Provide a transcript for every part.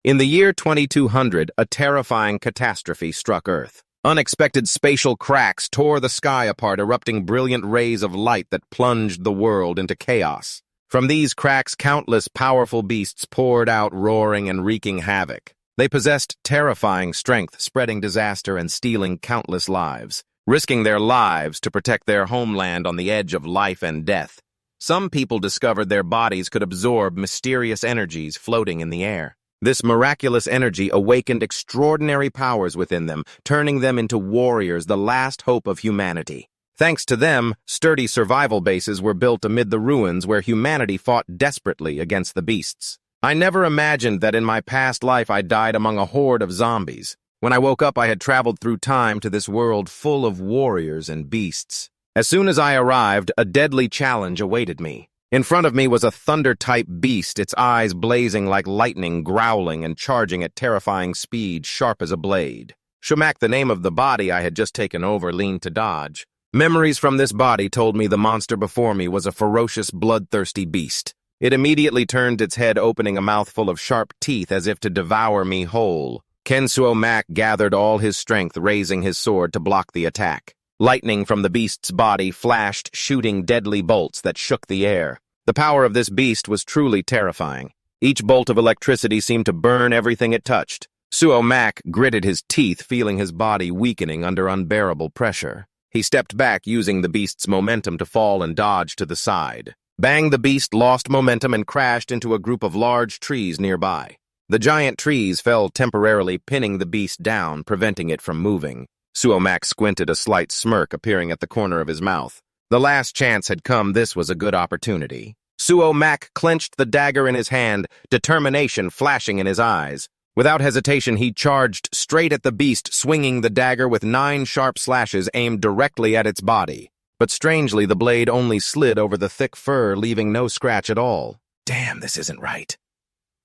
In the year 2200, a terrifying catastrophe struck Earth. Unexpected spatial cracks tore the sky apart, erupting brilliant rays of light that plunged the world into chaos. From these cracks, countless powerful beasts poured out, roaring and wreaking havoc. They possessed terrifying strength, spreading disaster and stealing countless lives, risking their lives to protect their homeland on the edge of life and death. Some people discovered their bodies could absorb mysterious energies floating in the air. This miraculous energy awakened extraordinary powers within them, turning them into warriors, the last hope of humanity. Thanks to them, sturdy survival bases were built amid the ruins where humanity fought desperately against the beasts. I never imagined that in my past life I died among a horde of zombies. When I woke up, I had traveled through time to this world full of warriors and beasts. As soon as I arrived, a deadly challenge awaited me. In front of me was a thunder-type beast, its eyes blazing like lightning, growling and charging at terrifying speed, sharp as a blade. Shumak, the name of the body I had just taken over, leaned to dodge. Memories from this body told me the monster before me was a ferocious, bloodthirsty beast. It immediately turned its head, opening a mouthful of sharp teeth as if to devour me whole. Shumak gathered all his strength, raising his sword to block the attack. Lightning from the beast's body flashed, shooting deadly bolts that shook the air. The power of this beast was truly terrifying. Each bolt of electricity seemed to burn everything it touched. Shumak gritted his teeth, feeling his body weakening under unbearable pressure. He stepped back, using the beast's momentum to fall and dodge to the side. Bang! The beast lost momentum and crashed into a group of large trees nearby. The giant trees fell, temporarily pinning the beast down, preventing it from moving. Shumak squinted, a slight smirk appearing at the corner of his mouth. The last chance had come. This was a good opportunity. Shumak clenched the dagger in his hand, determination flashing in his eyes. Without hesitation, he charged straight at the beast, swinging the dagger with 9 sharp slashes aimed directly at its body. But strangely, the blade only slid over the thick fur, leaving no scratch at all. Damn, this isn't right.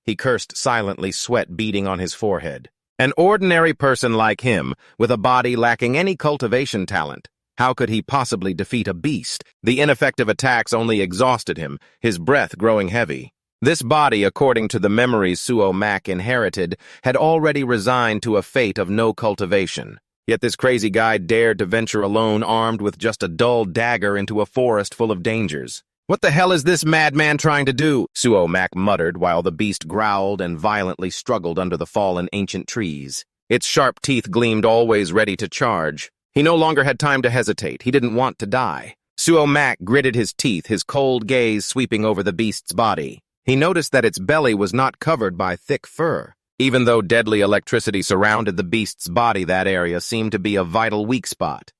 He cursed silently, sweat beading on his forehead. An ordinary person like him, with a body lacking any cultivation talent, how could he possibly defeat a beast? The ineffective attacks only exhausted him, his breath growing heavy. This body, according to the memories Shumak inherited, had already resigned to a fate of no cultivation. Yet this crazy guy dared to venture alone, armed with just a dull dagger, into a forest full of dangers. What the hell is this madman trying to do? Shumak muttered while the beast growled and violently struggled under the fallen ancient trees. Its sharp teeth gleamed, always ready to charge. He no longer had time to hesitate. He didn't want to die. Shumak gritted his teeth, his cold gaze sweeping over the beast's body. He noticed that its belly was not covered by thick fur. Even though deadly electricity surrounded the beast's body, that area seemed to be a vital weak spot.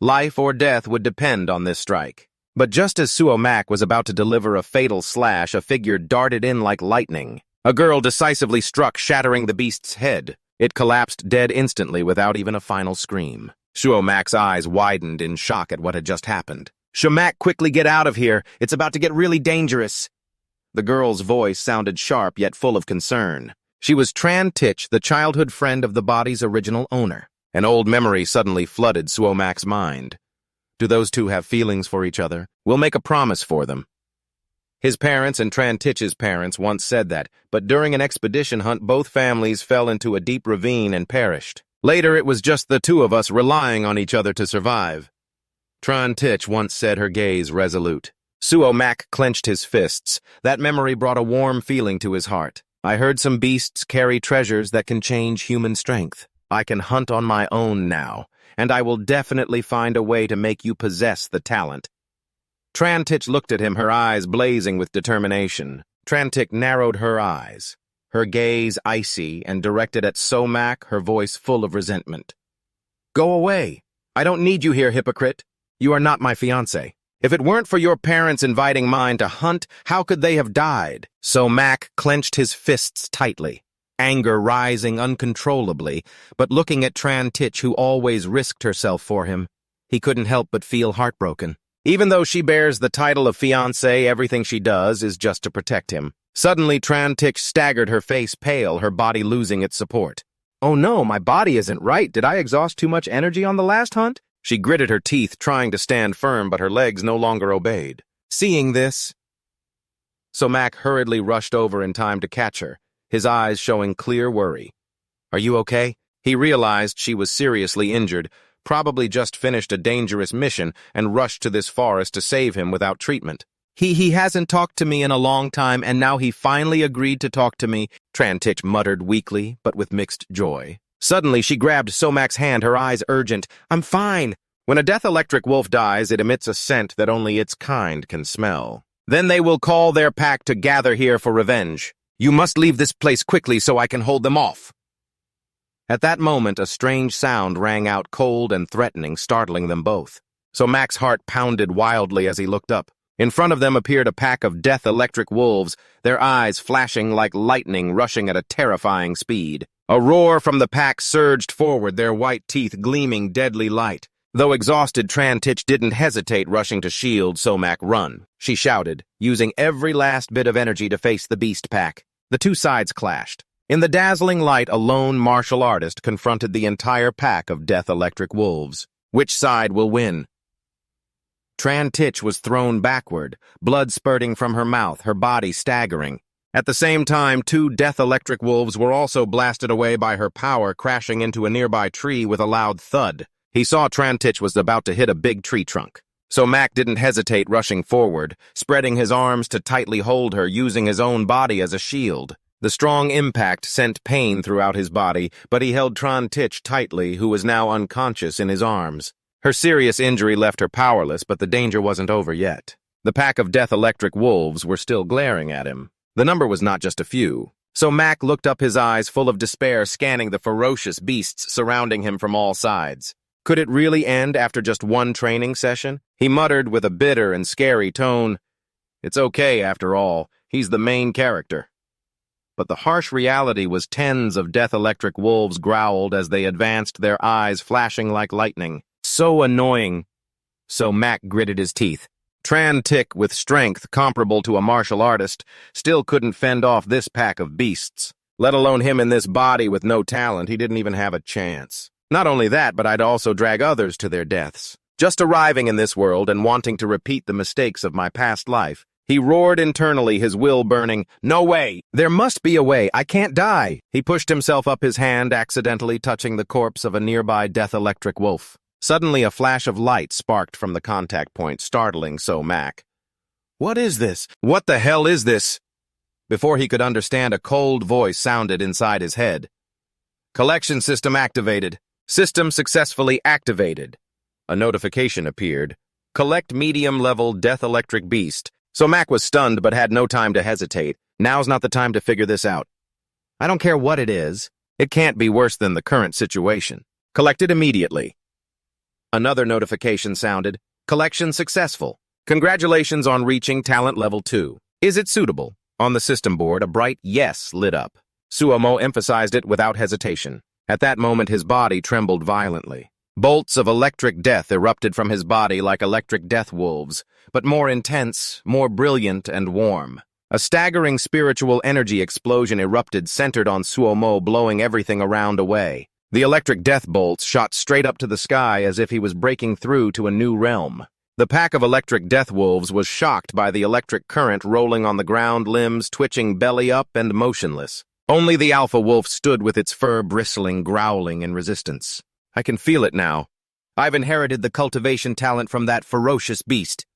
Life or death would depend on this strike. But just as Shumak was about to deliver a fatal slash, a figure darted in like lightning. A girl decisively struck, shattering the beast's head. It collapsed dead instantly without even a final scream. Shumak's eyes widened in shock at what had just happened. "Shumak, quickly get out of here. It's about to get really dangerous." The girl's voice sounded sharp yet full of concern. She was Trantic, the childhood friend of the body's original owner. An old memory suddenly flooded Shumak's mind. Do those two have feelings for each other? We'll make a promise for them. His parents and Trantic's parents once said that, but during an expedition hunt, both families fell into a deep ravine and perished. Later, it was just the two of us relying on each other to survive. Trantic once said, her gaze resolute. Shumak clenched his fists. That memory brought a warm feeling to his heart. I heard some beasts carry treasures that can change human strength. I can hunt on my own now, and I will definitely find a way to make you possess the talent. Trantic looked at him, her eyes blazing with determination. Trantic narrowed her eyes, her gaze icy and directed at Shumak, her voice full of resentment. Go away. I don't need you here, hypocrite. You are not my fiancé. If it weren't for your parents inviting mine to hunt, how could they have died? Shumak clenched his fists tightly, anger rising uncontrollably, but looking at Trantic, who always risked herself for him, he couldn't help but feel heartbroken. Even though she bears the title of fiancé, everything she does is just to protect him. Suddenly, Trantic staggered, her face pale, her body losing its support. Oh no, my body isn't right. Did I exhaust too much energy on the last hunt? She gritted her teeth, trying to stand firm, but her legs no longer obeyed. Seeing this, Shumak hurriedly rushed over in time to catch her. his eyes showing clear worry. "Are you okay?" He realized she was seriously injured, probably just finished a dangerous mission and rushed to this forest to save him without treatment. He hasn't talked to me in a long time, and now he finally agreed to talk to me," Trantic muttered weakly, but with mixed joy. Suddenly, she grabbed Somac's hand, her eyes urgent. "I'm fine." When a death electric wolf dies, it emits a scent that only its kind can smell. "Then they will call their pack to gather here for revenge. You must leave this place quickly so I can hold them off." At that moment, a strange sound rang out cold and threatening, startling them both. Somac's heart pounded wildly as he looked up. In front of them appeared a pack of death electric wolves, their eyes flashing like lightning, rushing at a terrifying speed. A roar from the pack surged forward, their white teeth gleaming deadly light. Though exhausted, Trantic didn't hesitate, rushing to shield Somac. "Run," she shouted, using every last bit of energy to face the beast pack. The two sides clashed. In the dazzling light, a lone martial artist confronted the entire pack of death electric wolves. Which side will win? Trantic was thrown backward, blood spurting from her mouth, her body staggering. At the same time, two death electric wolves were also blasted away by her power, crashing into a nearby tree with a loud thud. He saw Trantic was about to hit a big tree trunk. So Mac didn't hesitate, rushing forward, spreading his arms to tightly hold her, using his own body as a shield. The strong impact sent pain throughout his body, but he held Trantic tightly, who was now unconscious, in his arms. Her serious injury left her powerless, but the danger wasn't over yet. The pack of death electric wolves were still glaring at him. The number was not just a few. So Mac looked up, his eyes full of despair, scanning the ferocious beasts surrounding him from all sides. Could it really end after just one training session? He muttered with a bitter and scary tone, "It's okay after all. He's the main character." But the harsh reality was tens of death electric wolves growled as they advanced, their eyes flashing like lightning. So annoying. So Mac gritted his teeth. Trantic, with strength comparable to a martial artist, still couldn't fend off this pack of beasts. Let alone him in this body with no talent, he didn't even have a chance. Not only that, but I'd also drag others to their deaths. Just arriving in this world and wanting to repeat the mistakes of my past life. He roared internally, his will burning. "No way! There must be a way! I can't die!" He pushed himself up, his hand accidentally touching the corpse of a nearby death electric wolf. Suddenly, a flash of light sparked from the contact point, startling Mac. "What is this? What the hell is this?" Before he could understand, a cold voice sounded inside his head. "Collection system activated. System successfully activated." A notification appeared. "Collect medium-level death electric beast." So Mac was stunned but had no time to hesitate. Now's not the time to figure this out. "I don't care what it is. It can't be worse than the current situation. Collect it immediately." Another notification sounded. "Collection successful. Congratulations on reaching talent level 2. Is it suitable?" On the system board, a bright yes lit up. Suomo emphasized it without hesitation. At that moment, his body trembled violently. Bolts of electric death erupted from his body like electric death wolves, but more intense, more brilliant and warm. A staggering spiritual energy explosion erupted, centered on Suomo, blowing everything around away. The electric death bolts shot straight up to the sky as if he was breaking through to a new realm. The pack of electric death wolves was shocked by the electric current, rolling on the ground, limbs twitching, belly up and motionless. Only the alpha wolf stood with its fur bristling, growling in resistance. "I can feel it now. I've inherited the cultivation talent from that ferocious beast."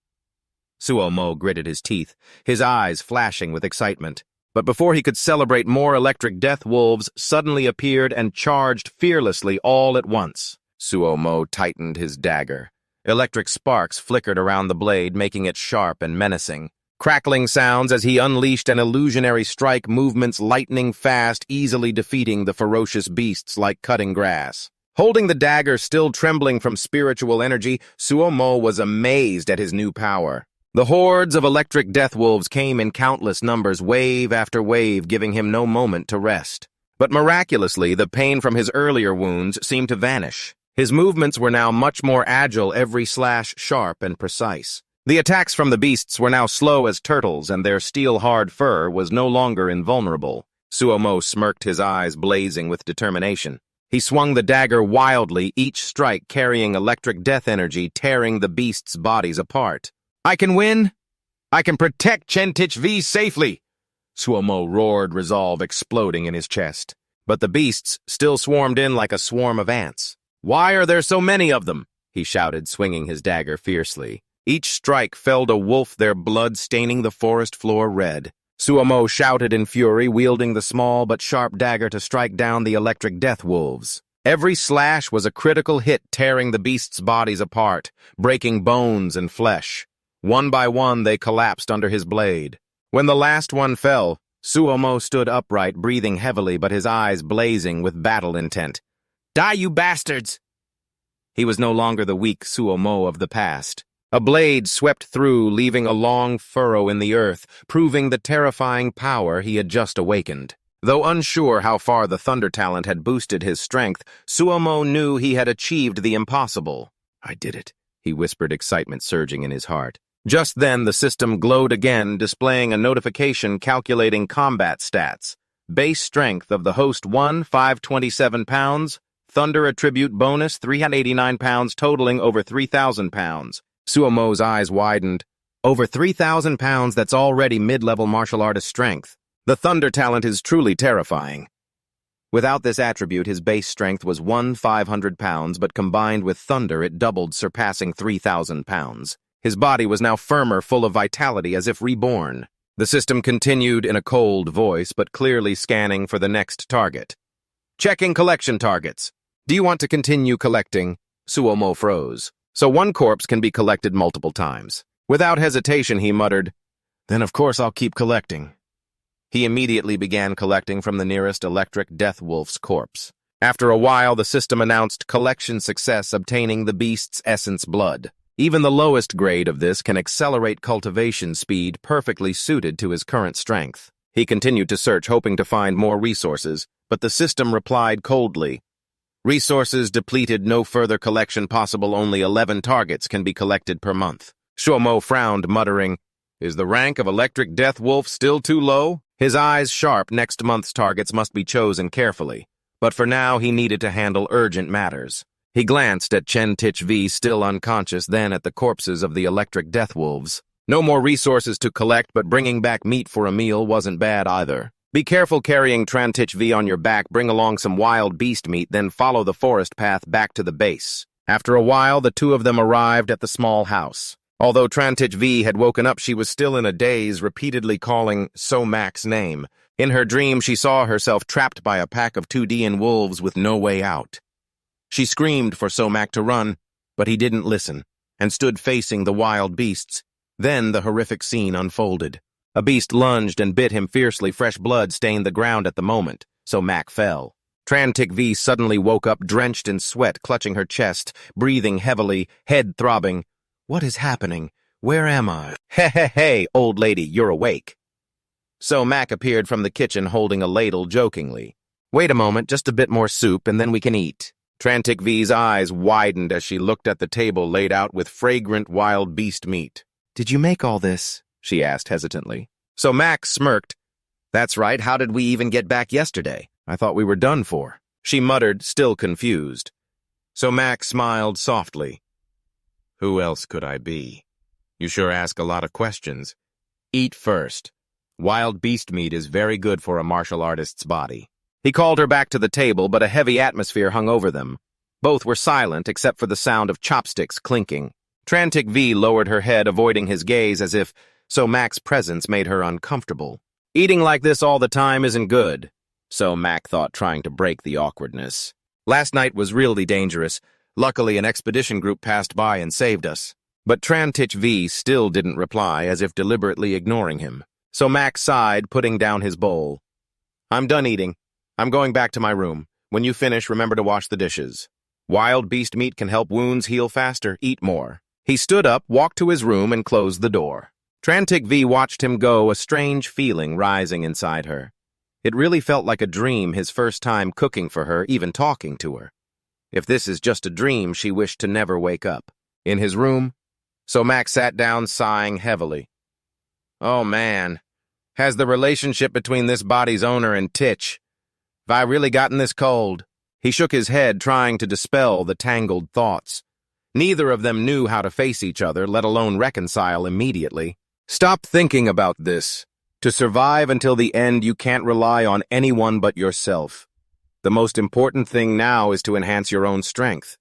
Suomo gritted his teeth, his eyes flashing with excitement. But before he could celebrate, more electric death wolves suddenly appeared and charged fearlessly all at once. Suomo tightened his dagger. Electric sparks flickered around the blade, making it sharp and menacing. Crackling sounds as he unleashed an illusionary strike, movements lightning fast, easily defeating the ferocious beasts like cutting grass. Holding the dagger, still trembling from spiritual energy, Suomo was amazed at his new power. The hordes of electric death wolves came in countless numbers, wave after wave, giving him no moment to rest. But miraculously, the pain from his earlier wounds seemed to vanish. His movements were now much more agile, every slash sharp and precise. The attacks from the beasts were now slow as turtles, and their steel-hard fur was no longer invulnerable. Suomo smirked, his eyes blazing with determination. He swung the dagger wildly, each strike carrying electric death energy, tearing the beasts' bodies apart. "I can win. I can protect Trantic V safely." Suomo roared, resolve exploding in his chest. But the beasts still swarmed in like a swarm of ants. "Why are there so many of them?" he shouted, swinging his dagger fiercely. Each strike felled a wolf, their blood staining the forest floor red. Suomo shouted in fury, wielding the small but sharp dagger to strike down the electric death wolves. Every slash was a critical hit, tearing the beasts' bodies apart, breaking bones and flesh. One by one, they collapsed under his blade. When the last one fell, Suomo stood upright, breathing heavily but his eyes blazing with battle intent. "Die, you bastards!" He was no longer the weak Suomo of the past. A blade swept through, leaving a long furrow in the earth, proving the terrifying power he had just awakened. Though unsure how far the Thunder talent had boosted his strength, Suomo knew he had achieved the impossible. "I did it," he whispered, excitement surging in his heart. Just then, the system glowed again, displaying a notification calculating combat stats. Base strength of the host 1, 527 pounds. Thunder attribute bonus, 389 pounds, totaling over 3,000 pounds. Suomo's eyes widened. Over 3,000 pounds, that's already mid-level martial artist strength. The Thunder talent is truly terrifying. Without this attribute, his base strength was 500 pounds, but combined with Thunder, it doubled, surpassing 3,000 pounds. His body was now firmer, full of vitality, as if reborn. The system continued in a cold voice, but clearly scanning for the next target. "Checking collection targets. Do you want to continue collecting?" Suomo froze. "So one corpse can be collected multiple times." Without hesitation, he muttered, "Then of course I'll keep collecting." He immediately began collecting from the nearest electric death wolf's corpse. After a while, the system announced collection success, obtaining the beast's essence blood. Even the lowest grade of this can accelerate cultivation speed, perfectly suited to his current strength. He continued to search, hoping to find more resources, but the system replied coldly. "Resources depleted, no further collection possible, only 11 targets can be collected per month." Suomo frowned, muttering, "Is the rank of electric death wolf still too low?" His eyes sharp, next month's targets must be chosen carefully. But for now, he needed to handle urgent matters. He glanced at Trantic V, still unconscious, then at the corpses of the electric death wolves. No more resources to collect, but bringing back meat for a meal wasn't bad either. Be careful carrying Trantic V on your back, bring along some wild beast meat, then follow the forest path back to the base. After a while, the two of them arrived at the small house. Although Trantic V had woken up, she was still in a daze, repeatedly calling Somac's name. In her dream, she saw herself trapped by a pack of 2D wolves with no way out. She screamed for Somac to run, but he didn't listen, and stood facing the wild beasts. Then the horrific scene unfolded. A beast lunged and bit him fiercely. Fresh blood stained the ground at the moment. Somac fell. Trantic V suddenly woke up, drenched in sweat, clutching her chest, breathing heavily, head throbbing. "What is happening? Where am I?" Hey, old lady, you're awake." Somac appeared from the kitchen holding a ladle jokingly. "Wait a moment, just a bit more soup, and then we can eat." Trantic V's eyes widened as she looked at the table laid out with fragrant wild beast meat. "Did you make all this?" she asked hesitantly. Somac smirked. "That's right, how did we even get back yesterday? I thought we were done for." She muttered, still confused. Somac smiled softly. "Who else could I be? You sure ask a lot of questions. Eat first. Wild beast meat is very good for a martial artist's body." He called her back to the table, but a heavy atmosphere hung over them. Both were silent, except for the sound of chopsticks clinking. Trantic V lowered her head, avoiding his gaze, as if Somac's presence made her uncomfortable. "Eating like this all the time isn't good," Somac thought, trying to break the awkwardness. "Last night was really dangerous. Luckily, an expedition group passed by and saved us." But Trantic V still didn't reply, as if deliberately ignoring him. Somac sighed, putting down his bowl. "I'm done eating. I'm going back to my room. When you finish, remember to wash the dishes. Wild beast meat can help wounds heal faster. Eat more." He stood up, walked to his room, and closed the door. Trantic V watched him go, a strange feeling rising inside her. It really felt like a dream, his first time cooking for her, even talking to her. If this is just a dream, she wished to never wake up. In his room, Somac sat down, sighing heavily. "Oh man, has the relationship between this body's owner and Titch, have I really gotten this cold?" He shook his head, trying to dispel the tangled thoughts. Neither of them knew how to face each other, let alone reconcile immediately. "Stop thinking about this," To survive until the end, you can't rely on anyone but yourself. The most important thing now is to enhance your own strength.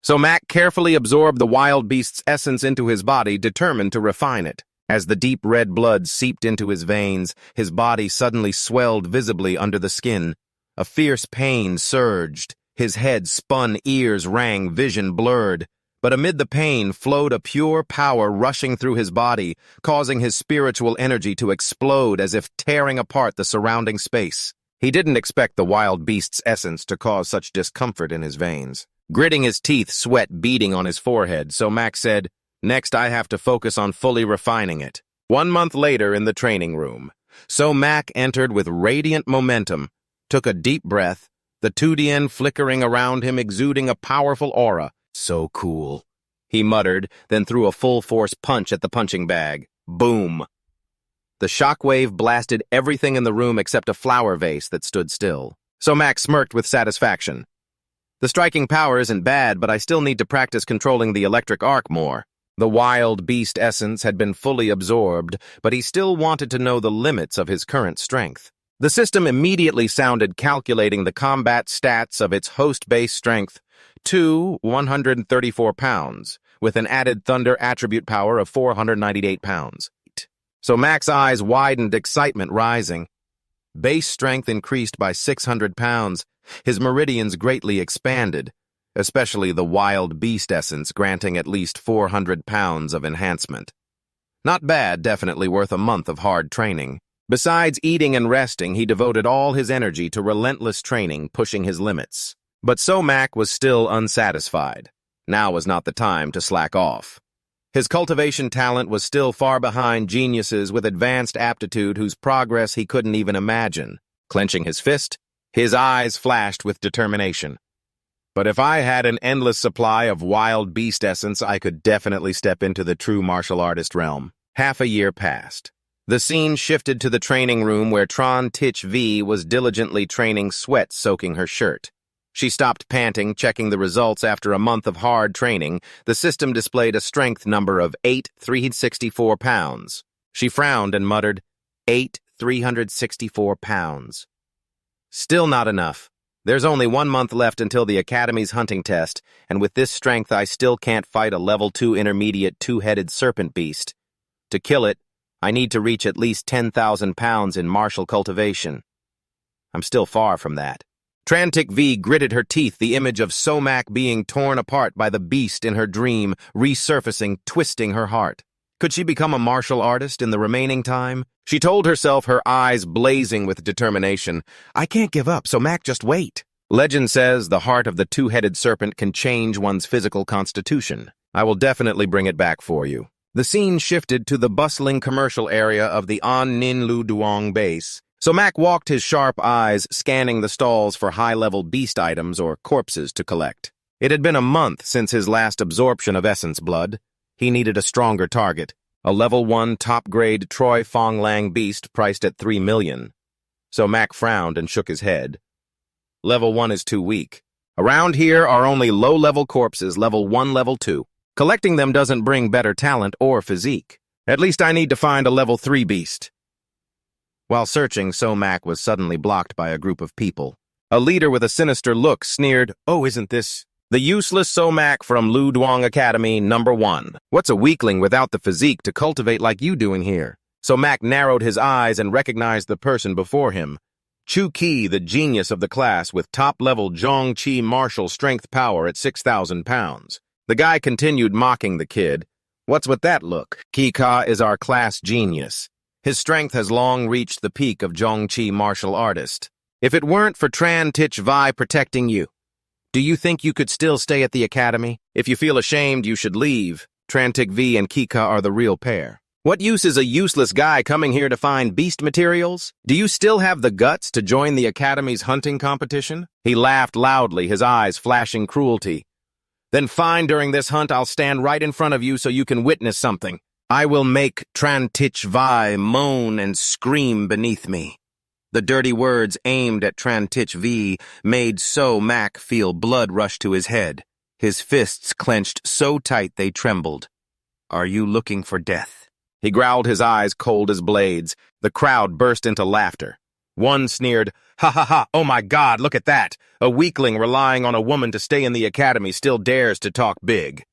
So Mac carefully absorbed the wild beast's essence into his body, determined to refine it. As the deep red blood seeped into his veins, his body suddenly swelled visibly under the skin. A fierce pain surged. His head spun, ears rang, vision blurred. But amid the pain flowed a pure power rushing through his body, causing his spiritual energy to explode as if tearing apart the surrounding space. He didn't expect the wild beast's essence to cause such discomfort in his veins. Gritting his teeth, sweat beading on his forehead, so Mac said, "Next I have to focus on fully refining it." 1 month later in the training room, so Mac entered with radiant momentum, took a deep breath, the Tudian flickering around him exuding a powerful aura. "So cool," he muttered, then threw a full-force punch at the punching bag. Boom! The shockwave blasted everything in the room except a flower vase that stood still. So Mac smirked with satisfaction. "The striking power isn't bad, but I still need to practice controlling the electric arc more." The wild beast essence had been fully absorbed, but he still wanted to know the limits of his current strength. The system immediately sounded, calculating the combat stats of its host base strength to 134 pounds, with an added thunder attribute power of 498 pounds. So Mac's eyes widened, excitement rising. Base strength increased by 600 pounds. His meridians greatly expanded, especially the wild beast essence granting at least 400 pounds of enhancement. Not bad, definitely worth a month of hard training. Besides eating and resting, he devoted all his energy to relentless training, pushing his limits. But So Mac was still unsatisfied. Now was not the time to slack off. His cultivation talent was still far behind geniuses with advanced aptitude whose progress he couldn't even imagine. Clenching his fist, his eyes flashed with determination. "But if I had an endless supply of wild beast essence, I could definitely step into the true martial artist realm." Half a year passed. The scene shifted to the training room where Trantic V was diligently training, sweat soaking her shirt. She stopped panting, checking the results after a month of hard training. The system displayed a strength number of 8,364 pounds. She frowned and muttered, 8,364 pounds. Still not enough. There's only 1 month left until the Academy's hunting test, and with this strength I still can't fight a level 2 intermediate two-headed serpent beast. To kill it, I need to reach at least 10,000 pounds in martial cultivation. I'm still far from that. Trantic V gritted her teeth, the image of So Mac being torn apart by the beast in her dream, resurfacing, twisting her heart. Could she become a martial artist in the remaining time? She told herself, her eyes blazing with determination. "I can't give up, So Mac, just wait." Legend says the heart of the two-headed serpent can change one's physical constitution. I will definitely bring it back for you. The scene shifted to the bustling commercial area of the An Nin Lu Duong base. So Mac walked his sharp eyes, scanning the stalls for high-level beast items or corpses to collect. It had been a month since his last absorption of essence blood. He needed a stronger target, a level 1 top-grade Troy Fong Lang beast priced at 3 million. So Mac frowned and shook his head. Level 1 is too weak. Around here are only low-level corpses, level 1, level 2. Collecting them doesn't bring better talent or physique. At least I need to find a level 3 beast. While searching, So Mac was suddenly blocked by a group of people. A leader with a sinister look sneered, "Oh, isn't this the useless So Mac from Lu Duong Academy, number 1? What's a weakling without the physique to cultivate like you doing here?" So Mac narrowed his eyes and recognized the person before him. Zhou Qi, the genius of the class, with top-level Zhou Qi martial strength power at 6,000 pounds. The guy continued mocking the kid. "What's with that look? Kika is our class genius. His strength has long reached the peak of Zhou Qi martial artist. If it weren't for Trantic Vi protecting you, do you think you could still stay at the academy? If you feel ashamed, you should leave. Trantic V and Kika are the real pair. What use is a useless guy coming here to find beast materials? Do you still have the guts to join the academy's hunting competition?" He laughed loudly, his eyes flashing cruelty. "Then fine, during this hunt I'll stand right in front of you so you can witness something. I will make Trantic Vi moan and scream beneath me." The dirty words aimed at Trantic V made So Mac feel blood rush to his head. His fists clenched so tight they trembled. "Are you looking for death?" He growled, his eyes cold as blades. The crowd burst into laughter. One sneered, "Ha ha ha, oh my God, look at that! A weakling relying on a woman to stay in the academy still dares to talk big."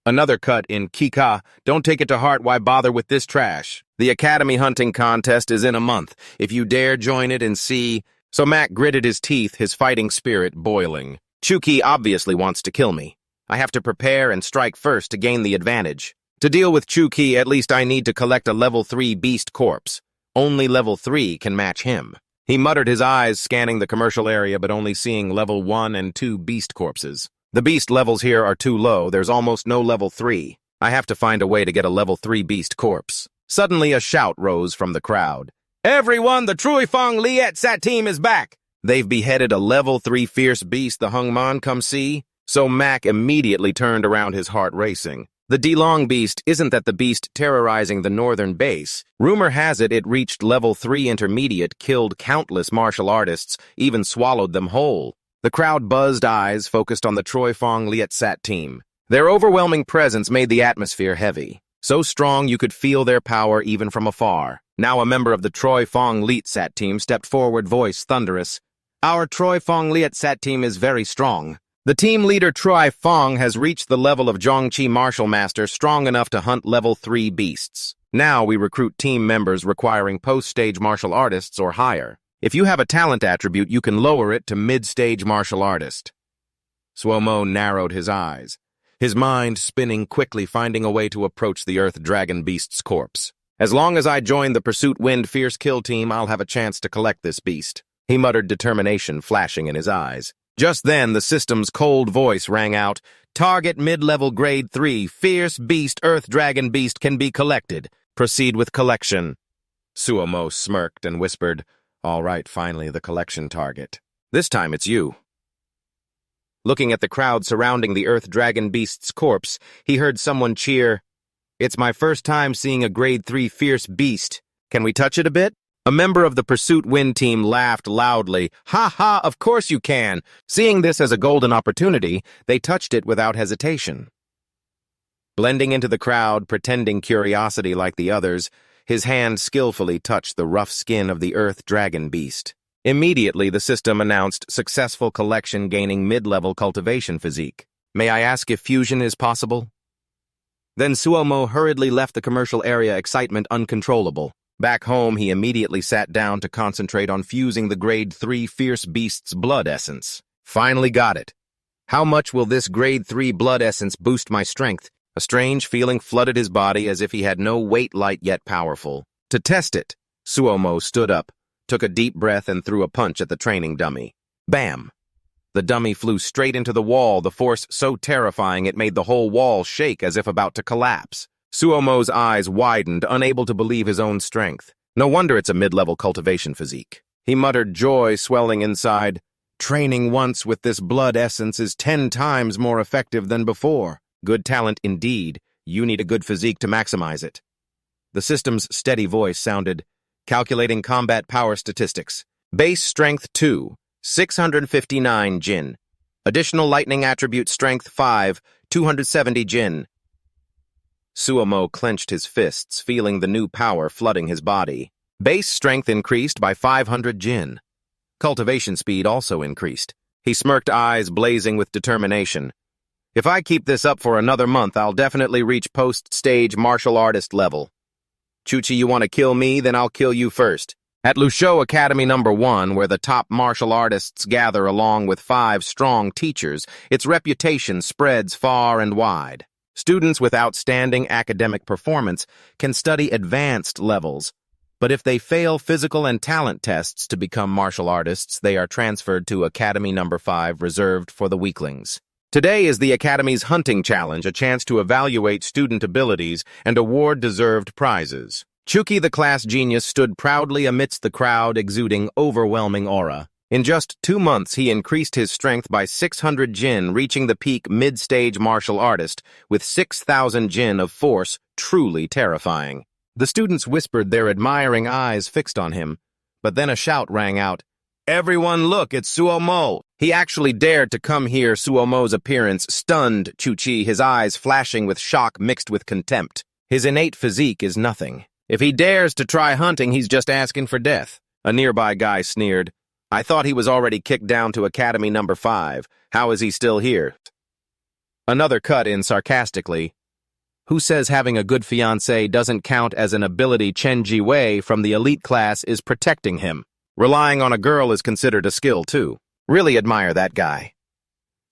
Another cut in Kika, "Don't take it to heart, why bother with this trash? The academy hunting contest is in a month. If you dare join it and see..." So Mac gritted his teeth, his fighting spirit boiling. Zhou Qi obviously wants to kill me. I have to prepare and strike first to gain the advantage. To deal with Zhou Qi, at least I need to collect a level 3 beast corpse. Only level 3 can match him. He muttered, his eyes scanning the commercial area but only seeing level 1 and 2 beast corpses. The beast levels here are too low, there's almost no level 3. I have to find a way to get a level 3 beast corpse. Suddenly a shout rose from the crowd. "Everyone, the Truifang Liet Sat team is back! They've beheaded a level 3 fierce beast, the Hungman, come see?" So Mac immediately turned around, his heart racing. The Delong beast isn't that the beast terrorizing the northern base. Rumor has it reached level 3 intermediate, killed countless martial artists, even swallowed them whole. The crowd buzzed, eyes focused on the Truifang Liet Sat team. Their overwhelming presence made the atmosphere heavy. So strong you could feel their power even from afar. Now a member of the Truifang Liet Sat team stepped forward, voice thunderous. "Our Truifang Liet Sat team is very strong. The team leader Truifang has reached the level of Zhou Qi martial master, strong enough to hunt level 3 beasts. Now we recruit team members requiring post-stage martial artists or higher. If you have a talent attribute, you can lower it to mid-stage martial artist." Suomo narrowed his eyes, his mind spinning quickly, finding a way to approach the Earth Dragon Beast's corpse. "As long as I join the Pursuit Wind Fierce Kill team, I'll have a chance to collect this beast," he muttered, determination flashing in his eyes. Just then, the system's cold voice rang out, "Target mid-level grade 3, Fierce Beast Earth Dragon Beast can be collected. Proceed with collection." Suomo smirked and whispered, "All right, finally the collection target. This time it's you." Looking at the crowd surrounding the Earth Dragon Beast's corpse, he heard someone cheer, "It's my first time seeing a grade 3 fierce beast. Can we touch it a bit?" A member of the Pursuit Wind team laughed loudly. "Ha ha, of course you can." Seeing this as a golden opportunity, they touched it without hesitation. Blending into the crowd, pretending curiosity like the others, his hand skillfully touched the rough skin of the Earth Dragon Beast. Immediately, the system announced successful collection, gaining mid-level cultivation physique. "May I ask if fusion is possible?" Then Suomo hurriedly left the commercial area, excitement uncontrollable. Back home, he immediately sat down to concentrate on fusing the grade 3 fierce beast's blood essence. Finally got it. How much will this grade 3 blood essence boost my strength? A strange feeling flooded his body, as if he had no weight, light yet powerful. To test it, Suomo stood up, took a deep breath, and threw a punch at the training dummy. Bam! The dummy flew straight into the wall, the force so terrifying it made the whole wall shake as if about to collapse. Suomo's eyes widened, unable to believe his own strength. No wonder it's a mid-level cultivation physique. He muttered, joy swelling inside. Training once with this blood essence is 10 times more effective than before. Good talent indeed. You need a good physique to maximize it. The system's steady voice sounded, calculating combat power statistics. Base strength 2, 659 Jin. Additional lightning attribute strength 5, 270 Jin. Suomo clenched his fists, feeling the new power flooding his body. Base strength increased by 500 Jin. Cultivation speed also increased. He smirked, eyes blazing with determination. If I keep this up for another month, I'll definitely reach post-stage martial artist level. Zhou Qi, you want to kill me? Then I'll kill you first. At Lushou Academy No. 1, where the top martial artists gather along with 5 strong teachers, its reputation spreads far and wide. Students with outstanding academic performance can study advanced levels, but if they fail physical and talent tests to become martial artists, they are transferred to Academy No. 5, reserved for the weaklings. Today is the Academy's Hunting Challenge, a chance to evaluate student abilities and award deserved prizes. Zhou Qi, the class genius, stood proudly amidst the crowd, exuding overwhelming aura. In just 2 months, he increased his strength by 600 Jin, reaching the peak mid-stage martial artist with 6,000 Jin of force, truly terrifying. The students whispered, their admiring eyes fixed on him. But then a shout rang out, "Everyone look, it's Suomo!" He actually dared to come here. Suomo's appearance stunned Zhou Qi, his eyes flashing with shock mixed with contempt. His innate physique is nothing. If he dares to try hunting, he's just asking for death. A nearby guy sneered. I thought he was already kicked down to Academy number 5. How is he still here? Another cut in sarcastically. Who says having a good fiancé doesn't count as an ability? Chen Jiwei from the elite class is protecting him. Relying on a girl is considered a skill, too. Really admire that guy.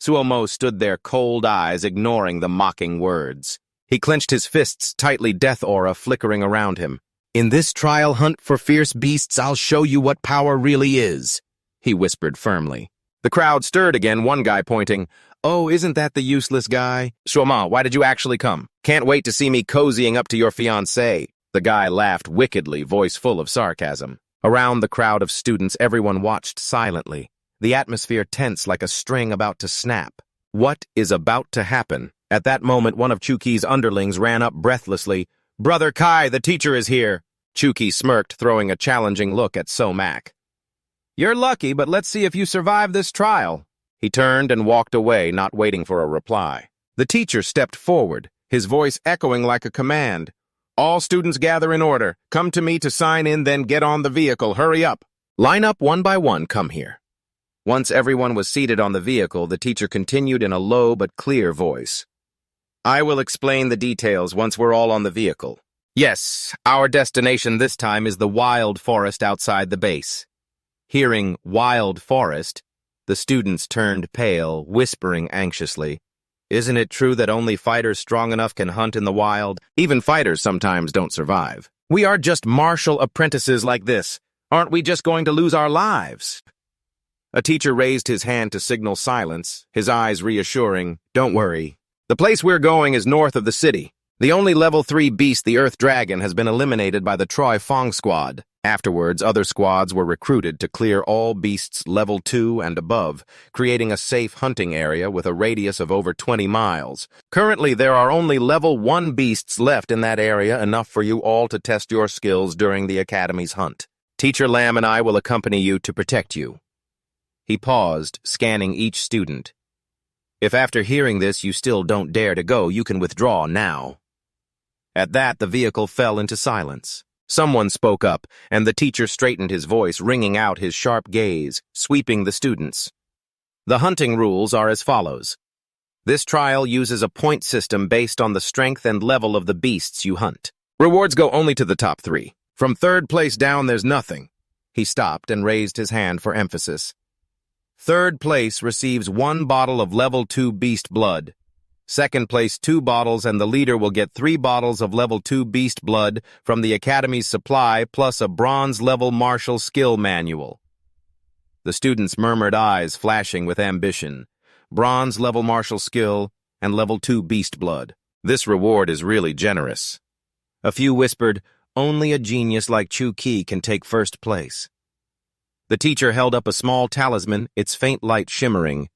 Suomo stood there, cold eyes ignoring the mocking words. He clenched his fists tightly, death aura flickering around him. In this trial hunt for fierce beasts, I'll show you what power really is, he whispered firmly. The crowd stirred again, one guy pointing. Oh, isn't that the useless guy? Suomo, why did you actually come? Can't wait to see me cozying up to your fiancé. The guy laughed wickedly, voice full of sarcasm. Around the crowd of students, everyone watched silently. The atmosphere tense like a string about to snap. What is about to happen? At that moment, one of Zhou Qi's underlings ran up breathlessly. Brother Kai, the teacher is here. Zhou Qi smirked, throwing a challenging look at Somak. You're lucky, but let's see if you survive this trial. He turned and walked away, not waiting for a reply. The teacher stepped forward, his voice echoing like a command. All students gather in order. Come to me to sign in, then get on the vehicle. Hurry up. Line up one by one, come here. Once everyone was seated on the vehicle, the teacher continued in a low but clear voice. I will explain the details once we're all on the vehicle. Yes, our destination this time is the wild forest outside the base. Hearing wild forest, the students turned pale, whispering anxiously. Isn't it true that only fighters strong enough can hunt in the wild? Even fighters sometimes don't survive. We are just martial apprentices like this. Aren't we just going to lose our lives? A teacher raised his hand to signal silence, his eyes reassuring. Don't worry. The place we're going is north of the city. The only level 3 beast, the Earth Dragon, has been eliminated by the Troi Fong squad. Afterwards, other squads were recruited to clear all beasts level 2 and above, creating a safe hunting area with a radius of over 20 miles. Currently, there are only level 1 beasts left in that area, enough for you all to test your skills during the Academy's hunt. Teacher Lam and I will accompany you to protect you. He paused, scanning each student. If after hearing this you still don't dare to go, you can withdraw now. At that, the vehicle fell into silence. Someone spoke up, and the teacher straightened his voice, ringing out his sharp gaze, sweeping the students. The hunting rules are as follows. This trial uses a point system based on the strength and level of the beasts you hunt. Rewards go only to the top 3. From 3rd place down, there's nothing. He stopped and raised his hand for emphasis. 3rd place receives 1 bottle of level 2 beast blood. 2nd place 2 bottles, and the leader will get 3 bottles of level 2 beast blood from the Academy's supply, plus a bronze level martial skill manual. The students murmured, eyes flashing with ambition. Bronze level martial skill and level 2 beast blood. This reward is really generous. A few whispered, only a genius like Zhou Qi can take 1st place. The teacher held up a small talisman, its faint light shimmering.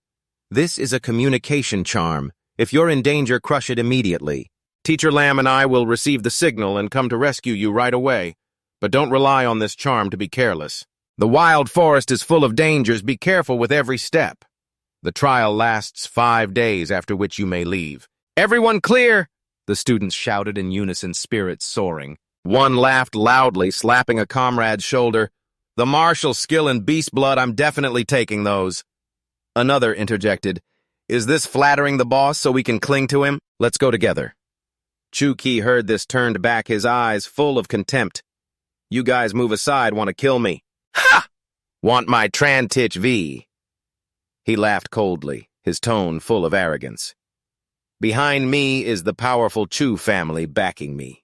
This is a communication charm. If you're in danger, crush it immediately. Teacher Lam and I will receive the signal and come to rescue you right away. But don't rely on this charm to be careless. The wild forest is full of dangers. Be careful with every step. The trial lasts 5 days, after which you may leave. Everyone clear! The students shouted in unison, spirits soaring. One laughed loudly, slapping a comrade's shoulder. The martial skill and beast blood, I'm definitely taking those. Another interjected. Is this flattering the boss so we can cling to him? Let's go together. Zhou Qi heard this, turned back, his eyes full of contempt. You guys move aside, want to kill me. Ha! Want my Trantic V? He laughed coldly, his tone full of arrogance. Behind me is the powerful Chu family backing me.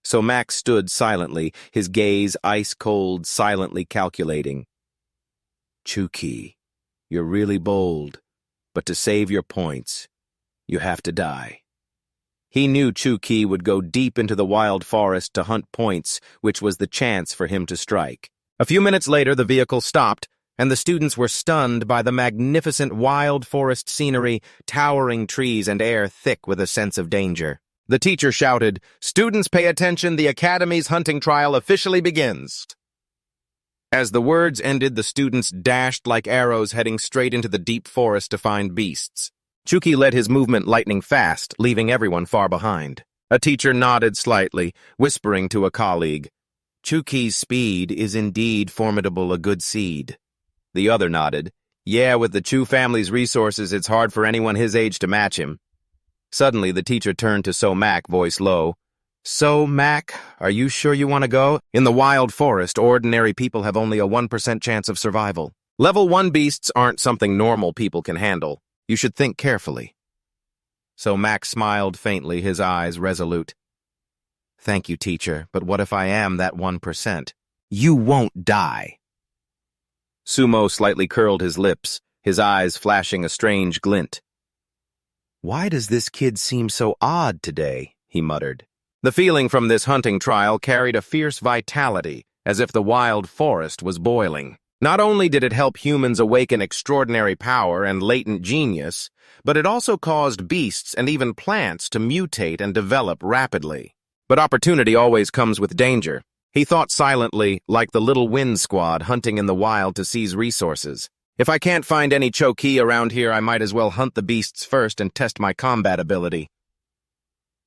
So Max stood silently, his gaze ice-cold, silently calculating. Zhou Qi, you're really bold, but to save your points, you have to die. He knew Zhou Qi would go deep into the wild forest to hunt points, which was the chance for him to strike. A few minutes later, the vehicle stopped, and the students were stunned by the magnificent wild forest scenery, towering trees and air thick with a sense of danger. The teacher shouted, "Students, pay attention, the Academy's hunting trial officially begins." As the words ended, the students dashed like arrows, heading straight into the deep forest to find beasts. Zhou Qi led his movement lightning fast, leaving everyone far behind. A teacher nodded slightly, whispering to a colleague, Zhou Qi's speed is indeed formidable, a good seed. The other nodded. Yeah, with the Chu family's resources, it's hard for anyone his age to match him. Suddenly, the teacher turned to So Mac, voice low. So, Mac, are you sure you want to go? In the wild forest, ordinary people have only a 1% chance of survival. Level 1 beasts aren't something normal people can handle. You should think carefully. So Mac smiled faintly, his eyes resolute. Thank you, teacher, but what if I am that 1%? You won't die. Sumo slightly curled his lips, his eyes flashing a strange glint. Why does this kid seem so odd today? He muttered. The feeling from this hunting trial carried a fierce vitality, as if the wild forest was boiling. Not only did it help humans awaken extraordinary power and latent genius, but it also caused beasts and even plants to mutate and develop rapidly. But opportunity always comes with danger. He thought silently, like the little wind squad hunting in the wild to seize resources. If I can't find any Zhou Qi around here, I might as well hunt the beasts first and test my combat ability.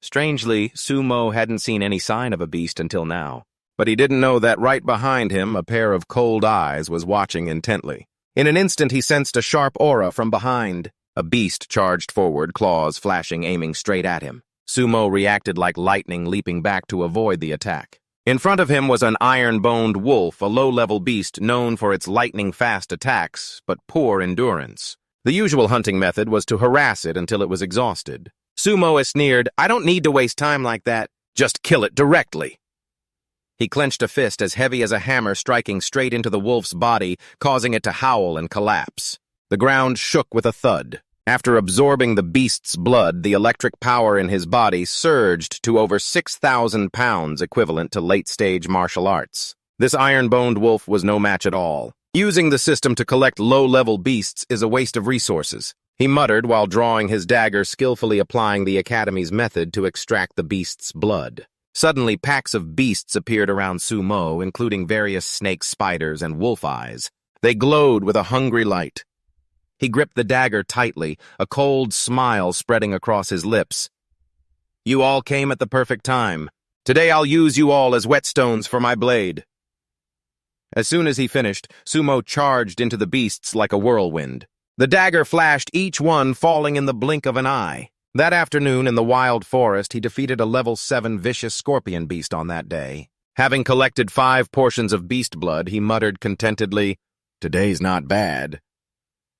Strangely, Sumo hadn't seen any sign of a beast until now. But he didn't know that right behind him, a pair of cold eyes was watching intently. In an instant, he sensed a sharp aura from behind. A beast charged forward, claws flashing, aiming straight at him. Sumo reacted like lightning, leaping back to avoid the attack. In front of him was an iron-boned wolf, a low-level beast known for its lightning-fast attacks, but poor endurance. The usual hunting method was to harass it until it was exhausted. Sumo sneered, I don't need to waste time like that. Just kill it directly. He clenched a fist as heavy as a hammer, striking straight into the wolf's body, causing it to howl and collapse. The ground shook with a thud. After absorbing the beast's blood, the electric power in his body surged to over 6,000 pounds, equivalent to late-stage martial arts. This iron-boned wolf was no match at all. Using the system to collect low-level beasts is a waste of resources, he muttered while drawing his dagger, skillfully applying the Academy's method to extract the beast's blood. Suddenly, packs of beasts appeared around Sumo, including various snake spiders and wolf eyes. They glowed with a hungry light. He gripped the dagger tightly, a cold smile spreading across his lips. You all came at the perfect time. Today I'll use you all as whetstones for my blade. As soon as he finished, Sumo charged into the beasts like a whirlwind. The dagger flashed, each one falling in the blink of an eye. That afternoon in the wild forest, he defeated a level 7 vicious scorpion beast on that day. Having collected 5 portions of beast blood, he muttered contentedly, Today's not bad.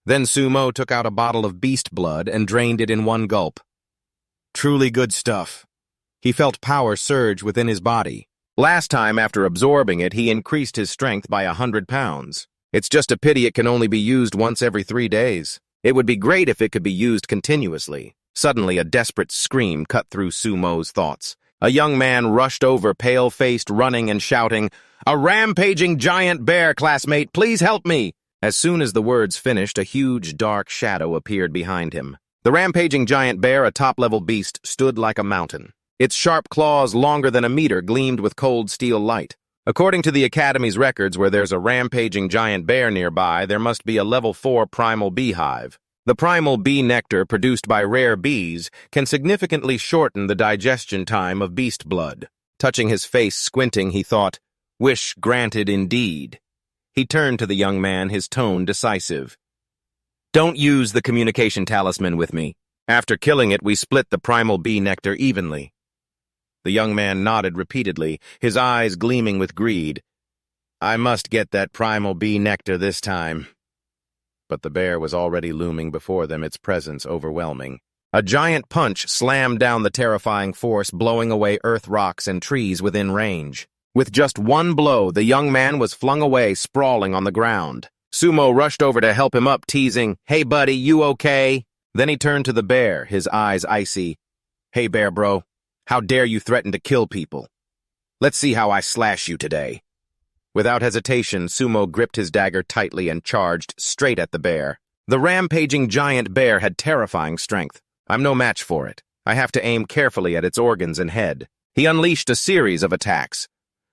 Then Sumo took out a bottle of beast blood and drained it in one gulp. Truly good stuff. He felt power surge within his body. Last time, after absorbing it, he increased his strength by 100 pounds. It's just a pity it can only be used once every 3 days. It would be great if it could be used continuously. Suddenly, a desperate scream cut through Sumo's thoughts. A young man rushed over, pale-faced, running and shouting, A rampaging giant bear, classmate, please help me! As soon as the words finished, a huge, dark shadow appeared behind him. The rampaging giant bear, a top-level beast, stood like a mountain. Its sharp claws, longer than a meter, gleamed with cold steel light. According to the Academy's records, where there's a rampaging giant bear nearby, there must be a level 4 primal beehive. The primal bee nectar produced by rare bees can significantly shorten the digestion time of beast blood. Touching his face, squinting, he thought, Wish granted indeed. He turned to the young man, his tone decisive. Don't use the communication talisman with me. After killing it, we split the primal bee nectar evenly. The young man nodded repeatedly, his eyes gleaming with greed. I must get that primal bee nectar this time. But the bear was already looming before them, its presence overwhelming. A giant punch slammed down the terrifying force, blowing away earth rocks and trees within range. With just one blow, the young man was flung away, sprawling on the ground. Sumo rushed over to help him up, teasing, Hey buddy, you okay? Then he turned to the bear, his eyes icy. Hey bear bro, how dare you threaten to kill people? Let's see how I slash you today. Without hesitation, Sumo gripped his dagger tightly and charged straight at the bear. The rampaging giant bear had terrifying strength. I'm no match for it. I have to aim carefully at its organs and head. He unleashed a series of attacks.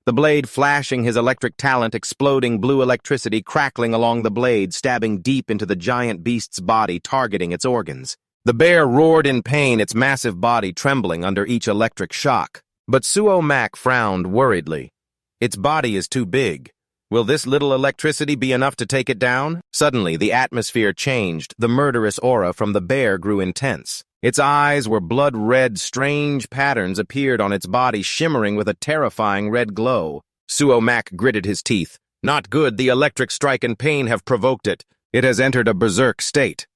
The blade flashing his electric talent, exploding blue electricity crackling along the blade, stabbing deep into the giant beast's body, targeting its organs. The bear roared in pain, its massive body trembling under each electric shock. But Suo Mac frowned worriedly. Its body is too big. Will this little electricity be enough to take it down? Suddenly, the atmosphere changed. The murderous aura from the bear grew intense. Its eyes were blood-red. Strange patterns appeared on its body, shimmering with a terrifying red glow. Suo Mac gritted his teeth. Not good. The electric strike and pain have provoked it. It has entered a berserk state.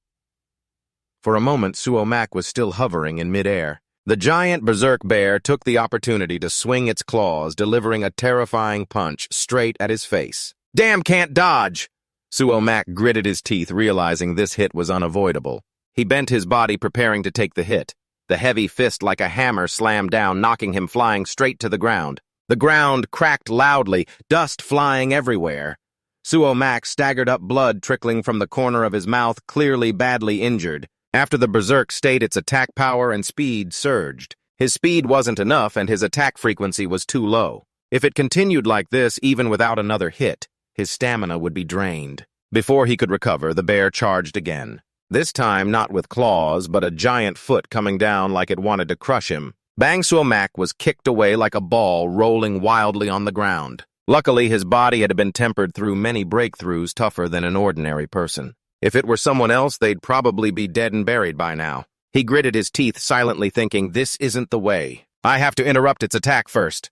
For a moment, Suo Mac was still hovering in midair. The giant berserk bear took the opportunity to swing its claws, delivering a terrifying punch straight at his face. Damn, can't dodge! Suo Mac gritted his teeth, realizing this hit was unavoidable. He bent his body, preparing to take the hit. The heavy fist, like a hammer, slammed down, knocking him flying straight to the ground. The ground cracked loudly, dust flying everywhere. Suo Mac staggered up, blood trickling from the corner of his mouth, clearly badly injured. After the berserk state, its attack power and speed surged. His speed wasn't enough, and his attack frequency was too low. If it continued like this, even without another hit, his stamina would be drained. Before he could recover, the bear charged again. This time not with claws, but a giant foot coming down like it wanted to crush him. Bang Suo Mac was kicked away like a ball, rolling wildly on the ground. Luckily, his body had been tempered through many breakthroughs tougher than an ordinary person. If it were someone else, they'd probably be dead and buried by now. He gritted his teeth, silently thinking, this isn't the way. I have to interrupt its attack first.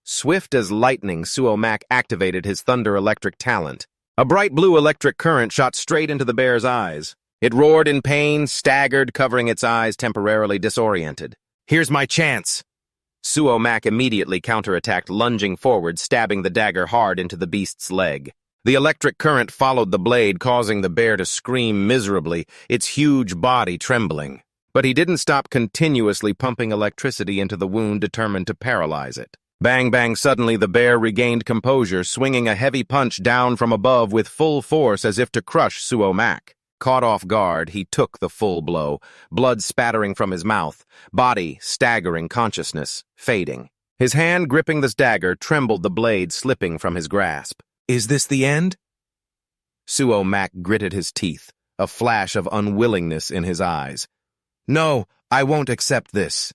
Swift as lightning, Suo Mac activated his thunder electric talent. A bright blue electric current shot straight into the bear's eyes. It roared in pain, staggered, covering its eyes, temporarily disoriented. Here's my chance. Suo Mac immediately counterattacked, lunging forward, stabbing the dagger hard into the beast's leg. The electric current followed the blade, causing the bear to scream miserably, its huge body trembling. But he didn't stop continuously pumping electricity into the wound, determined to paralyze it. Bang, bang, suddenly the bear regained composure, swinging a heavy punch down from above with full force as if to crush Suo Mac. Caught off guard, he took the full blow, blood spattering from his mouth, body staggering, consciousness fading. His hand gripping the dagger trembled, the blade slipping from his grasp. Is this the end? Suo Mac gritted his teeth, a flash of unwillingness in his eyes. No, I won't accept this.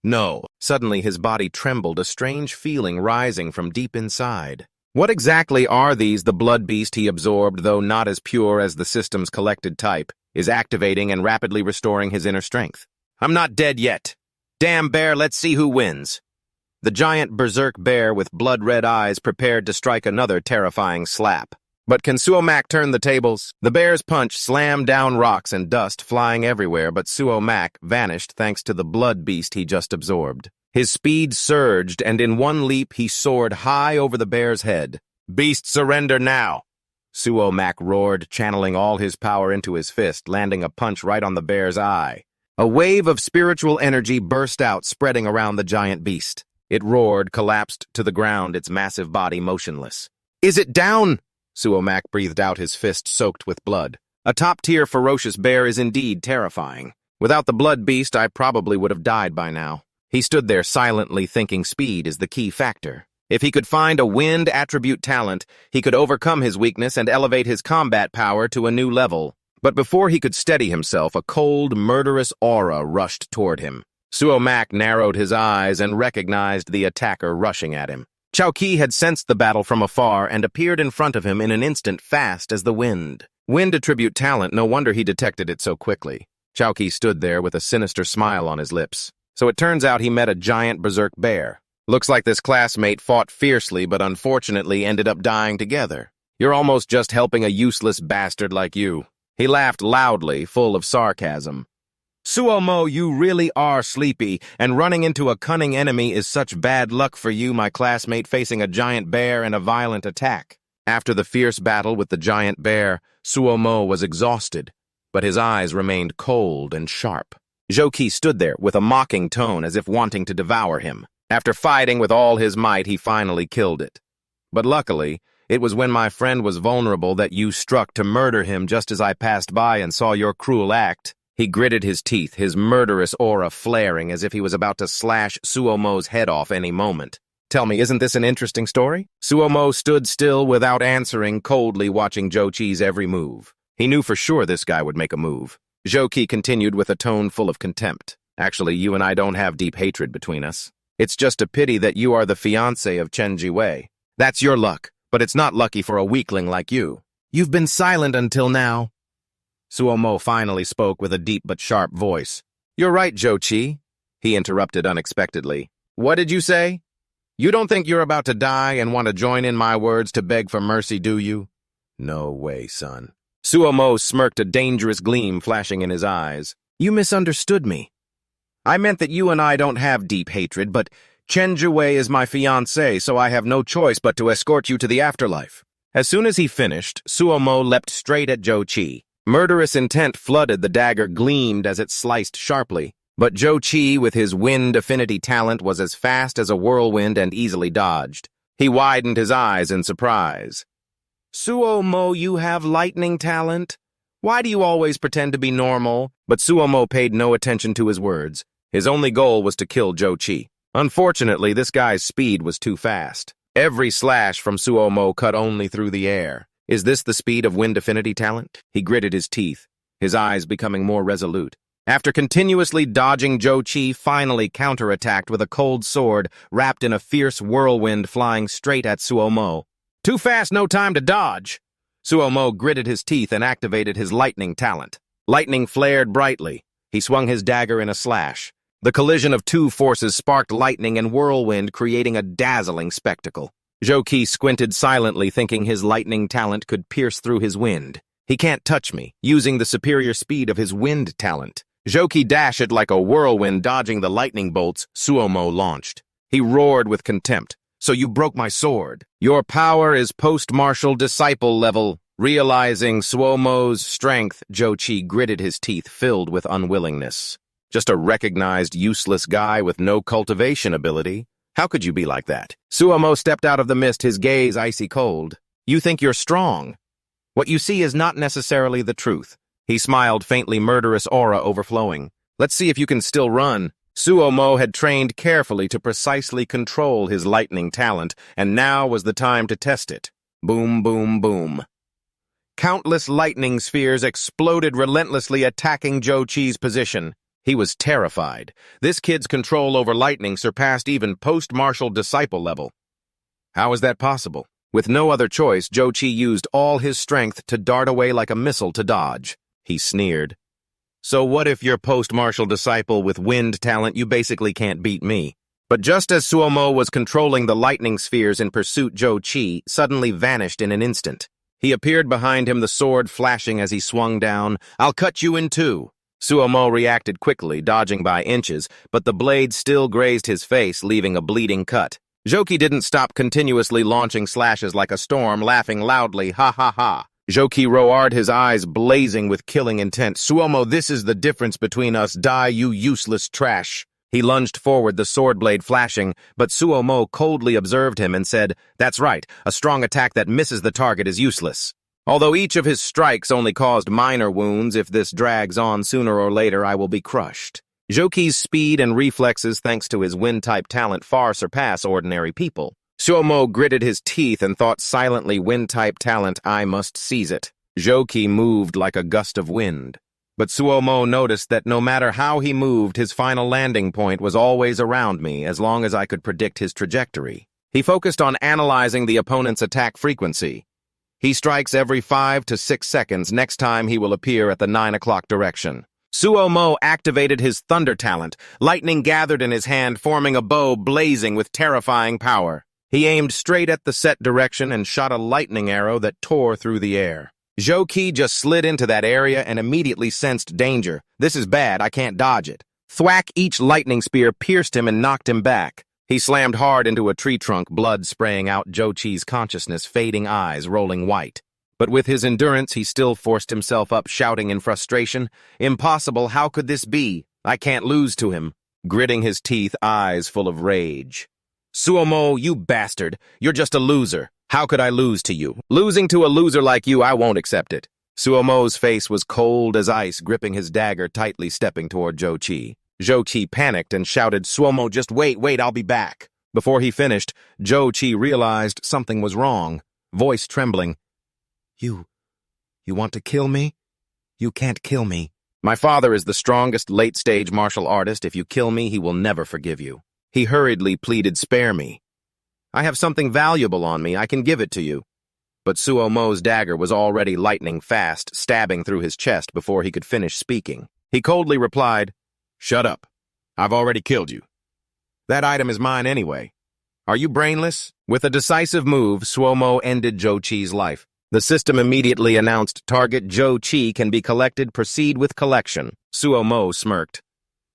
No. Suddenly his body trembled, a strange feeling rising from deep inside. What exactly are these? The blood beast he absorbed, though not as pure as the system's collected type, is activating and rapidly restoring his inner strength. I'm not dead yet. Damn bear, let's see who wins. The giant berserk bear with blood-red eyes prepared to strike another terrifying slap. But can Suo Mac turn the tables? The bear's punch slammed down rocks and dust flying everywhere, but Suo Mac vanished thanks to the blood beast he just absorbed. His speed surged, and in one leap he soared high over the bear's head. Beast, surrender now! Suo Mac roared, channeling all his power into his fist, landing a punch right on the bear's eye. A wave of spiritual energy burst out, spreading around the giant beast. It roared, collapsed to the ground, its massive body motionless. Is it down? Suo Mac breathed out, his fist soaked with blood. A top-tier ferocious bear is indeed terrifying. Without the blood beast, I probably would have died by now. He stood there silently, thinking speed is the key factor. If he could find a wind attribute talent, he could overcome his weakness and elevate his combat power to a new level. But before he could steady himself, a cold, murderous aura rushed toward him. Suo Mac narrowed his eyes and recognized the attacker rushing at him. Zhou Qi had sensed the battle from afar and appeared in front of him in an instant, fast as the wind. Wind attribute talent, no wonder he detected it so quickly. Zhou Qi stood there with a sinister smile on his lips. So it turns out he met a giant berserk bear. Looks like this classmate fought fiercely but unfortunately ended up dying together. You're almost just helping a useless bastard like you. He laughed loudly, full of sarcasm. Suomo, you really are sleepy, and running into a cunning enemy is such bad luck for you, my classmate, facing a giant bear and a violent attack. After the fierce battle with the giant bear, Suomo was exhausted, but his eyes remained cold and sharp. Zhou Qi stood there with a mocking tone as if wanting to devour him. After fighting with all his might, he finally killed it. But luckily, it was when my friend was vulnerable that you struck to murder him just as I passed by and saw your cruel act. He gritted his teeth, his murderous aura flaring as if he was about to slash Suomo's head off any moment. Tell me, isn't this an interesting story? Suomo stood still without answering, coldly watching Zhou Qi's every move. He knew for sure this guy would make a move. Zhou Qi continued with a tone full of contempt. Actually, you and I don't have deep hatred between us. It's just a pity that you are the fiancé of Chen Jiwei. That's your luck, but it's not lucky for a weakling like you. You've been silent until now. Suomo finally spoke with a deep but sharp voice. You're right, Zhou Qi, he interrupted unexpectedly. What did you say? You don't think you're about to die and want to join in my words to beg for mercy, do you? No way, son. Suomo smirked, a dangerous gleam flashing in his eyes. You misunderstood me. I meant that you and I don't have deep hatred, but Chen Jiwei is my fiancé, so I have no choice but to escort you to the afterlife. As soon as he finished, Suomo leapt straight at Zhou Qi. Murderous intent flooded, the dagger gleamed as it sliced sharply. But Zhou Qi, with his wind affinity talent, was as fast as a whirlwind and easily dodged. He widened his eyes in surprise. Suomo, you have lightning talent? Why do you always pretend to be normal? But Suomo paid no attention to his words. His only goal was to kill Zhou Qi. Unfortunately, this guy's speed was too fast. Every slash from Suomo cut only through the air. Is this the speed of wind affinity talent? He gritted his teeth, his eyes becoming more resolute. After continuously dodging, Zhou Qi finally counterattacked with a cold sword wrapped in a fierce whirlwind flying straight at Suomo. Too fast, no time to dodge. Suomo gritted his teeth and activated his lightning talent. Lightning flared brightly. He swung his dagger in a slash. The collision of two forces sparked lightning and whirlwind, creating a dazzling spectacle. Zhou Qi squinted silently, thinking his lightning talent could pierce through his wind. He can't touch me, using the superior speed of his wind talent. Zhou Qi dashed like a whirlwind, dodging the lightning bolts Suomo launched. He roared with contempt. So you broke my sword. Your power is post-martial disciple level. Realizing Suomo's strength, Zhou Qi gritted his teeth, filled with unwillingness. Just a recognized useless guy with no cultivation ability. How could you be like that? Suomo stepped out of the mist, his gaze icy cold. You think you're strong. What you see is not necessarily the truth. He smiled, faintly murderous aura overflowing. Let's see if you can still run. Suomo had trained carefully to precisely control his lightning talent, and now was the time to test it. Boom, boom, boom. Countless lightning spheres exploded relentlessly, attacking Zhou Qi's position. He was terrified. This kid's control over lightning surpassed even post-martial disciple level. How is that possible? With no other choice, Zhou Qi used all his strength to dart away like a missile to dodge. He sneered. So what if you're post-martial disciple with wind talent, you basically can't beat me? But just as Suomo was controlling the lightning spheres in pursuit, Zhou Qi suddenly vanished in an instant. He appeared behind him, the sword flashing as he swung down. I'll cut you in two. Suomo reacted quickly, dodging by inches, but the blade still grazed his face, leaving a bleeding cut. Zhou Qi didn't stop, continuously launching slashes like a storm, laughing loudly, ha ha ha. Zhou Qi roared, his eyes blazing with killing intent. Suomo, this is the difference between us. Die, you useless trash. He lunged forward, the sword blade flashing, but Suomo coldly observed him and said, That's right, a strong attack that misses the target is useless. Although each of his strikes only caused minor wounds, if this drags on, sooner or later I will be crushed. Zhou Qi's speed and reflexes, thanks to his wind-type talent, far surpass ordinary people. Suomo gritted his teeth and thought silently, wind-type talent, I must seize it. Zhou Qi moved like a gust of wind. But Suomo noticed that no matter how he moved, his final landing point was always around me, as long as I could predict his trajectory. He focused on analyzing the opponent's attack frequency. He strikes every 5 to 6 seconds. Next time he will appear at the 9 o'clock direction. Suomo activated his thunder talent. Lightning gathered in his hand, forming a bow blazing with terrifying power. He aimed straight at the set direction and shot a lightning arrow that tore through the air. Zhou Qi just slid into that area and immediately sensed danger. This is bad, I can't dodge it. Thwack, each lightning spear pierced him and knocked him back. He slammed hard into a tree trunk, blood spraying out Zhou Qi's consciousness, fading eyes rolling white. But with his endurance, he still forced himself up, shouting in frustration, Impossible, how could this be? I can't lose to him. Gritting his teeth, eyes full of rage. Suomo, you bastard, you're just a loser. How could I lose to you? Losing to a loser like you, I won't accept it. Suomo's face was cold as ice, gripping his dagger tightly, stepping toward Zhou Qi. Zhou Qi panicked and shouted, Suomo, just wait, I'll be back. Before he finished, Zhou Qi realized something was wrong, voice trembling. You want to kill me? You can't kill me. My father is the strongest late-stage martial artist. If you kill me, he will never forgive you. He hurriedly pleaded, spare me. I have something valuable on me. I can give it to you. But Suo Mo's dagger was already lightning fast, stabbing through his chest before he could finish speaking. He coldly replied, shut up. I've already killed you. That item is mine anyway. Are you brainless? With a decisive move, Suo Mo ended Zhou Qi's life. The system immediately announced target Zhou Qi can be collected. Proceed with collection. Suo Mo smirked.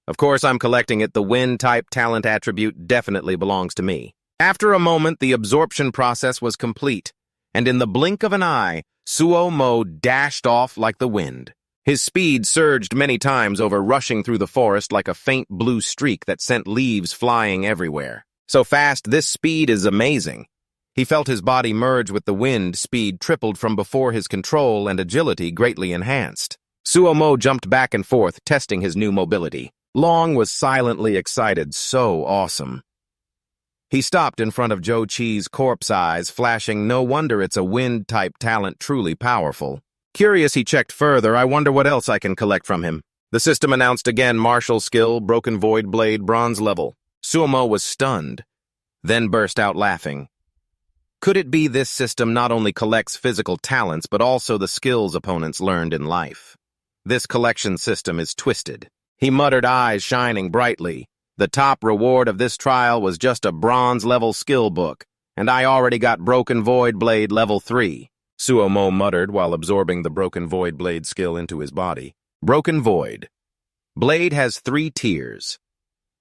Of course I'm collecting it. The wind-type talent attribute definitely belongs to me. After a moment, the absorption process was complete, and in the blink of an eye, Suo Mo dashed off like the wind. His speed surged many times over, rushing through the forest like a faint blue streak that sent leaves flying everywhere. So fast, this speed is amazing. He felt his body merge with the wind. Speed tripled from before, his control and agility greatly enhanced. Suo Mo jumped back and forth, testing his new mobility. Long was silently excited. So awesome. He stopped in front of Zhou Qi's corpse, eyes flashing. No wonder it's a wind-type talent, truly powerful. Curious, he checked further. I wonder what else I can collect from him. The system announced again, martial skill, broken void blade, bronze level. Suo Mo was stunned, then burst out laughing. Could it be this system not only collects physical talents, but also the skills opponents learned in life? This collection system is twisted. He muttered, eyes shining brightly. The top reward of this trial was just a bronze-level skill book, and I already got Broken Void Blade level 3. Suo Mo muttered while absorbing the Broken Void Blade skill into his body. Broken Void. Blade has 3 tiers.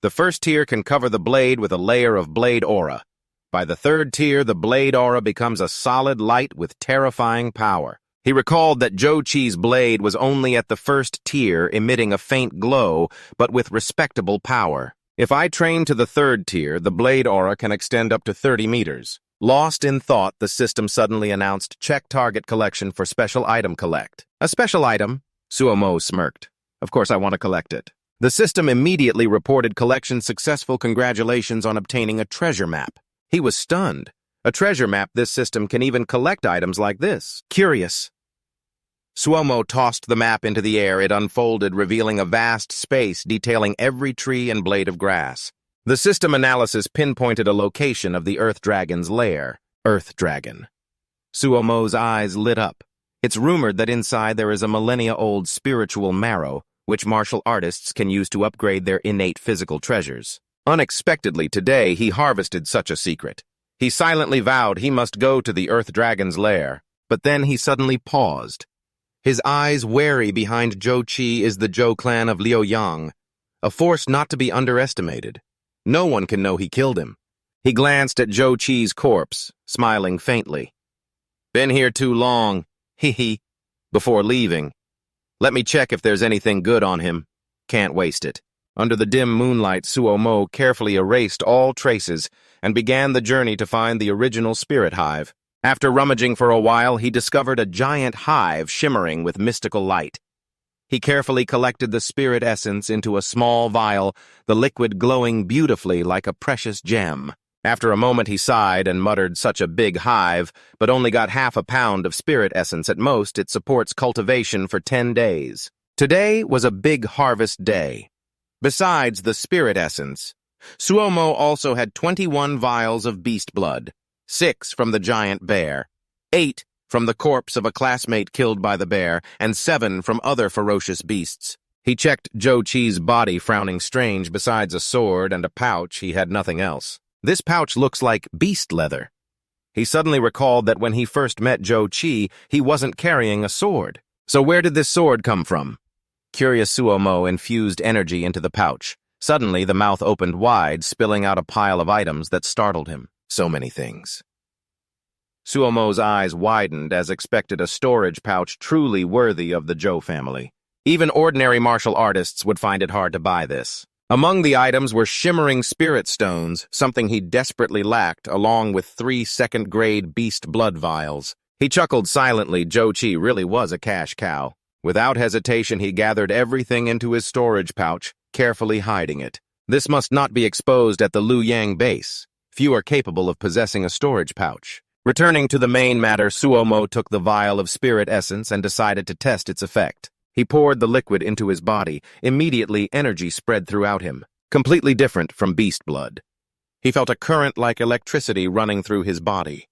The first tier can cover the blade with a layer of blade aura. By the 3rd tier, the blade aura becomes a solid light with terrifying power. He recalled that Zhou Qi's blade was only at the 1st tier, emitting a faint glow, but with respectable power. If I train to the 3rd tier, the blade aura can extend up to 30 meters. Lost in thought, the system suddenly announced, check target collection for special item collect. A special item? Suo Mo smirked. Of course I want to collect it. The system immediately reported collection successful. Congratulations on obtaining a treasure map. He was stunned. A treasure map? This system can even collect items like this. Curious. Suo Mo tossed the map into the air. It unfolded, revealing a vast space detailing every tree and blade of grass. The system analysis pinpointed a location of the Earth Dragon's lair. Earth Dragon. Suo Mo's eyes lit up. It's rumored that inside there is a millennia-old spiritual marrow, which martial artists can use to upgrade their innate physical treasures. Unexpectedly today, he harvested such a secret. He silently vowed he must go to the Earth Dragon's lair, but then he suddenly paused. His eyes wary. Behind Zhou Qi is the Zhou clan of Liu Yang, a force not to be underestimated. No one can know he killed him. He glanced at Zhou Qi's corpse, smiling faintly. Been here too long, hee, before leaving. Let me check if there's anything good on him. Can't waste it. Under the dim moonlight, Suo Mo carefully erased all traces and began the journey to find the original spirit hive. After rummaging for a while, he discovered a giant hive shimmering with mystical light. He carefully collected the spirit essence into a small vial, the liquid glowing beautifully like a precious gem. After a moment he sighed and muttered, such a big hive, but only got half a pound of spirit essence at most. It supports cultivation for 10 days. Today was a big harvest day. Besides the spirit essence, Suo Mo also had 21 vials of beast blood, 6 from the giant bear, 8 from the corpse of a classmate killed by the bear, and 7 from other ferocious beasts. He checked Zhou Qi's body, frowning strange. Besides a sword and a pouch, he had nothing else. This pouch looks like beast leather. He suddenly recalled that when he first met Zhou Qi, he wasn't carrying a sword. So where did this sword come from? Curious, Suo Mo infused energy into the pouch. Suddenly, the mouth opened wide, spilling out a pile of items that startled him. So many things. Suo Mo's eyes widened as expected, a storage pouch truly worthy of the Zhou family. Even ordinary martial artists would find it hard to buy this. Among the items were shimmering spirit stones, something he desperately lacked, along with 3 second-grade beast blood vials. He chuckled silently. Zhou Qi really was a cash cow. Without hesitation, he gathered everything into his storage pouch, carefully hiding it. This must not be exposed at the Liu Yang base. Few are capable of possessing a storage pouch. Returning to the main matter, Suo Mo took the vial of spirit essence and decided to test its effect. He poured the liquid into his body. Immediately, energy spread throughout him, completely different from beast blood. He felt a current like electricity running through his body.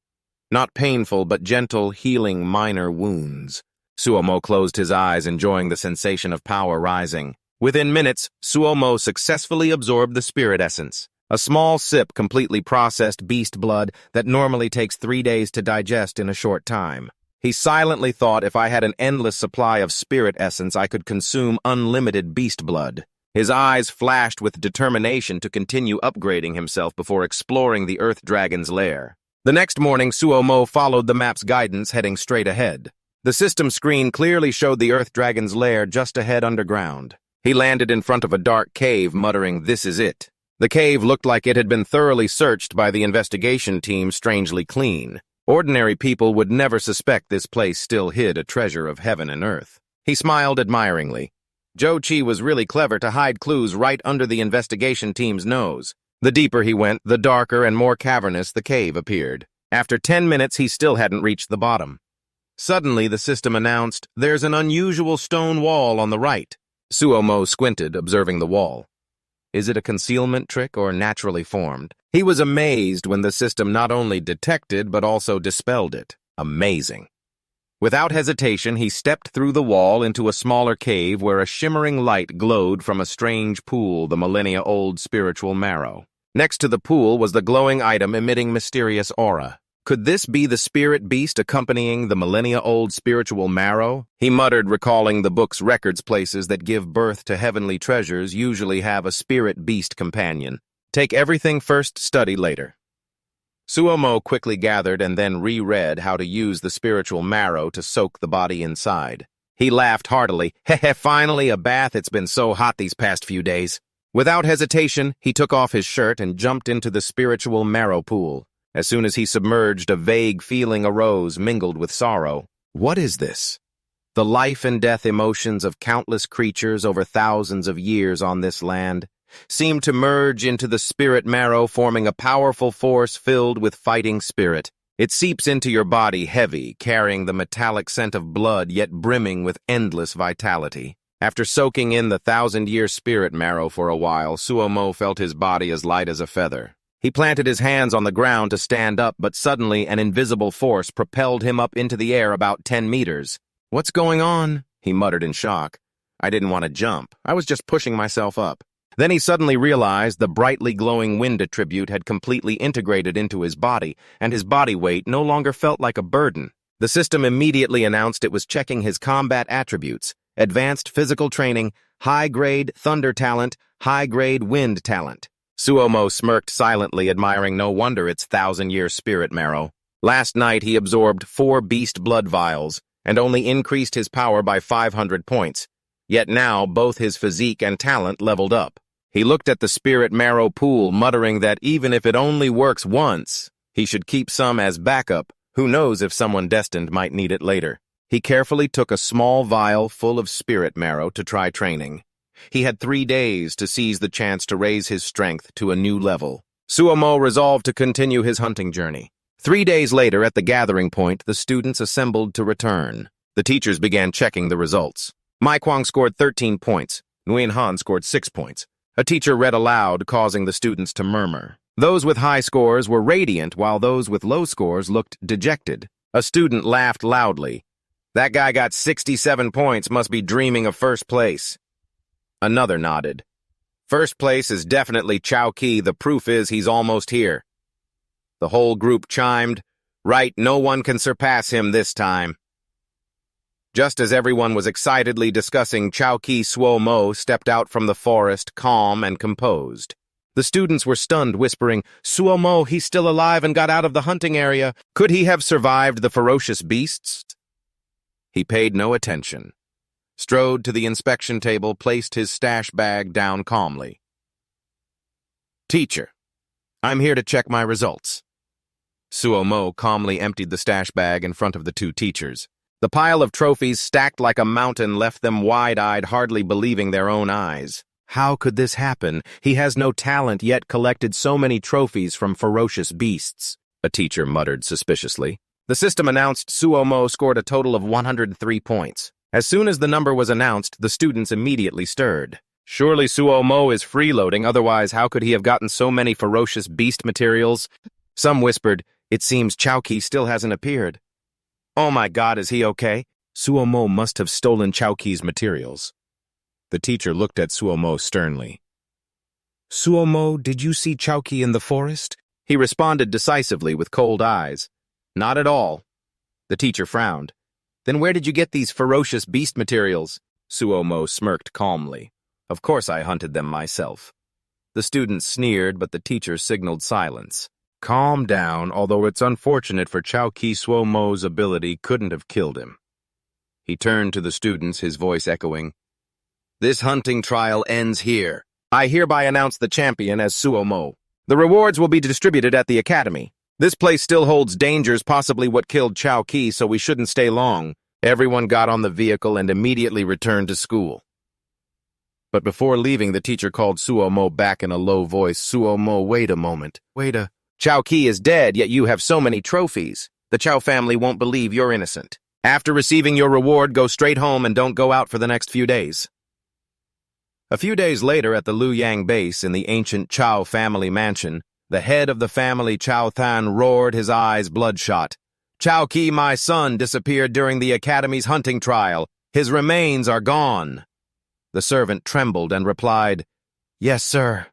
Not painful, but gentle, healing minor wounds. Suomo closed his eyes, enjoying the sensation of power rising. Within minutes, Suomo successfully absorbed the spirit essence. A small sip completely processed beast blood that normally takes 3 days to digest in a short time. He silently thought, if I had an endless supply of spirit essence, I could consume unlimited beast blood. His eyes flashed with determination to continue upgrading himself before exploring the Earth Dragon's lair. The next morning, Suomo followed the map's guidance, heading straight ahead. The system screen clearly showed the Earth Dragon's lair just ahead underground. He landed in front of a dark cave, muttering, "This is it." The cave looked like it had been thoroughly searched by the investigation team, strangely clean. Ordinary people would never suspect this place still hid a treasure of heaven and earth. He smiled admiringly. Zhou Qi was really clever to hide clues right under the investigation team's nose. The deeper he went, the darker and more cavernous the cave appeared. After 10 minutes, he still hadn't reached the bottom. Suddenly, the system announced, "There's an unusual stone wall on the right." Suomo squinted, observing the wall. Is it a concealment trick or naturally formed? He was amazed when the system not only detected but also dispelled it. Amazing. Without hesitation, he stepped through the wall into a smaller cave where a shimmering light glowed from a strange pool, the millennia-old spiritual marrow. Next to the pool was the glowing item emitting mysterious aura. Could this be the spirit beast accompanying the millennia-old spiritual marrow? He muttered, recalling the book's records. Places that give birth to heavenly treasures usually have a spirit beast companion. Take everything first, study later. Suomo quickly gathered and then reread how to use the spiritual marrow to soak the body inside. He laughed heartily. Heh, finally a bath. It's been so hot these past few days. Without hesitation, he took off his shirt and jumped into the spiritual marrow pool. As soon as he submerged, a vague feeling arose, mingled with sorrow. What is this? The life and death emotions of countless creatures over thousands of years on this land seemed to merge into the spirit marrow, forming a powerful force filled with fighting spirit. It seeps into your body heavy, carrying the metallic scent of blood, yet brimming with endless vitality. After soaking in the 1,000-year spirit marrow for a while, Suomo felt his body as light as a feather. He planted his hands on the ground to stand up, but suddenly an invisible force propelled him up into the air about 10 meters. "What's going on?" he muttered in shock. "I didn't want to jump. I was just pushing myself up." Then he suddenly realized the brightly glowing wind attribute had completely integrated into his body, and his body weight no longer felt like a burden. The system immediately announced it was checking his combat attributes: advanced physical training, high-grade thunder talent, high-grade wind talent. Suomo smirked silently, admiring no wonder its 1,000-year spirit marrow. Last night he absorbed 4 beast blood vials and only increased his power by 500 points. Yet now both his physique and talent leveled up. He looked at the spirit marrow pool, muttering that even if it only works once, he should keep some as backup. Who knows if someone destined might need it later. He carefully took a small vial full of spirit marrow to try training. He had 3 days to seize the chance to raise his strength to a new level. Suomo resolved to continue his hunting journey. 3 days later, at the gathering point, the students assembled to return. The teachers began checking the results. Mai Kwang scored 13 points. Nguyen Han scored 6 points. A teacher read aloud, causing the students to murmur. Those with high scores were radiant, while those with low scores looked dejected. A student laughed loudly. "That guy got 67 points, must be dreaming of first place." Another nodded. "First place is definitely Zhou Qi. The proof is he's almost here." The whole group chimed, "Right, no one can surpass him this time." Just as everyone was excitedly discussing, Zhou Qi, Suomo stepped out from the forest, calm and composed. The students were stunned, whispering, "Suomo, he's still alive and got out of the hunting area. Could he have survived the ferocious beasts?" He paid no attention. Strode to the inspection table, placed his stash bag down calmly. "Teacher, I'm here to check my results." Suomo calmly emptied the stash bag in front of the 2 teachers. The pile of trophies stacked like a mountain left them wide-eyed, hardly believing their own eyes. How could this happen? He has no talent, yet collected so many trophies from ferocious beasts, a teacher muttered suspiciously. The system announced Suomo scored a total of 103 points. As soon as the number was announced, the students immediately stirred. Surely Suo Mo is freeloading, otherwise how could he have gotten so many ferocious beast materials? Some whispered, it seems Zhou Qi still hasn't appeared. Oh my god, is he okay? Suo Mo must have stolen Zhou Qi's materials. The teacher looked at Suo Mo sternly. Suo Mo, did you see Zhou Qi in the forest? He responded decisively with cold eyes. Not at all. The teacher frowned. Then where did you get these ferocious beast materials? Suo Mo smirked calmly. Of course I hunted them myself. The students sneered, but the teacher signaled silence. Calm down, although it's unfortunate for Zhou Qi, Suo Mo's ability couldn't have killed him. He turned to the students, his voice echoing. This hunting trial ends here. I hereby announce the champion as Suo Mo. The rewards will be distributed at the academy. This place still holds dangers, possibly what killed Zhou Qi, so we shouldn't stay long. Everyone got on the vehicle and immediately returned to school. But before leaving, the teacher called Suo Mo back in a low voice. Suo Mo, wait a moment. Zhou Qi is dead, yet you have so many trophies. The Zhou family won't believe you're innocent. After receiving your reward, go straight home and don't go out for the next few days. A few days later, at the Luoyang base in the ancient Zhou family mansion, the head of the family, Zhou Than, roared, his eyes bloodshot. Zhou Qi, my son, disappeared during the academy's hunting trial. His remains are gone. The servant trembled and replied, Yes, sir.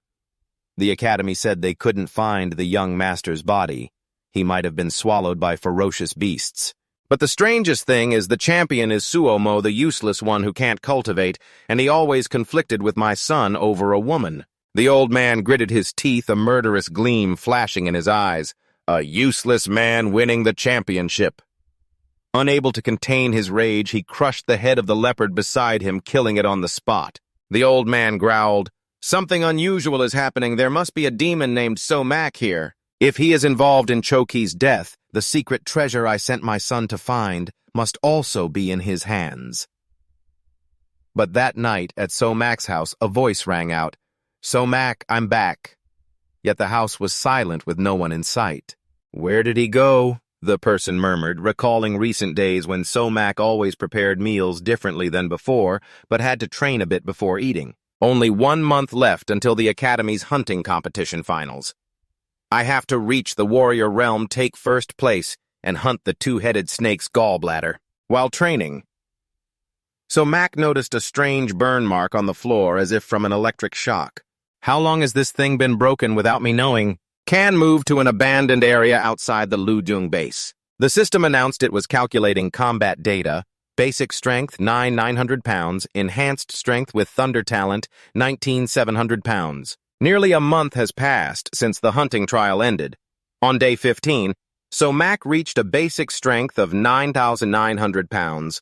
The academy said they couldn't find the young master's body. He might have been swallowed by ferocious beasts. But the strangest thing is the champion is Suo Mo, the useless one who can't cultivate, and he always conflicted with my son over a woman. The old man gritted his teeth, a murderous gleam flashing in his eyes. A useless man winning the championship. Unable to contain his rage, he crushed the head of the leopard beside him, killing it on the spot. The old man growled, Something unusual is happening. There must be a demon named So Mac here. If he is involved in Zhou Qi's death, the secret treasure I sent my son to find must also be in his hands. But that night, at So Mac's house, a voice rang out, So Mac, I'm back. Yet the house was silent with no one in sight. Where did he go? The person murmured, recalling recent days when So Mac always prepared meals differently than before, but had to train a bit before eating. Only 1 month left until the Academy's hunting competition finals. I have to reach the warrior realm, take first place, and hunt the two-headed snake's gallbladder. While training, So Mac noticed a strange burn mark on the floor as if from an electric shock. How long has this thing been broken without me knowing? Can move to an abandoned area outside the Ludung base. The system announced it was calculating combat data. Basic strength, 900 pounds. Enhanced strength with thunder talent, 700 pounds. Nearly a month has passed since the hunting trial ended. On day 15, So Mac reached a basic strength of 9,900 pounds.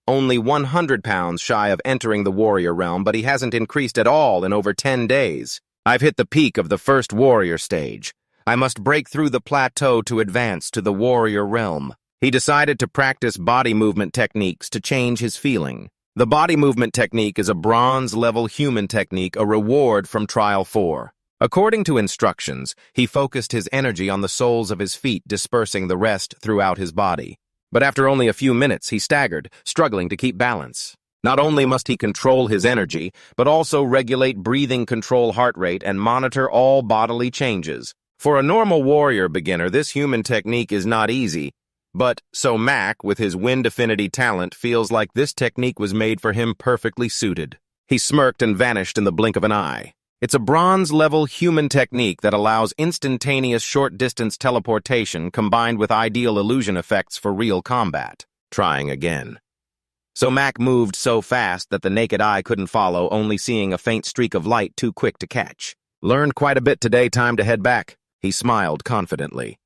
Only 100 pounds shy of entering the warrior realm, but he hasn't increased at all in over 10 days. I've hit the peak of the first warrior stage. I must break through the plateau to advance to the warrior realm. He decided to practice body movement techniques to change his feeling. The body movement technique is a bronze-level human technique, a reward from Trial 4. According to instructions, he focused his energy on the soles of his feet, dispersing the rest throughout his body. But after only a few minutes, he staggered, struggling to keep balance. Not only must he control his energy, but also regulate breathing, control heart rate, and monitor all bodily changes. For a normal warrior beginner, this human technique is not easy, but So Mac, with his wind affinity talent, feels like this technique was made for him, perfectly suited. He smirked and vanished in the blink of an eye. It's a bronze-level human technique that allows instantaneous short-distance teleportation combined with ideal illusion effects for real combat. Trying again. So Mac moved so fast that the naked eye couldn't follow, only seeing a faint streak of light too quick to catch. Learned quite a bit today, time to head back. He smiled confidently.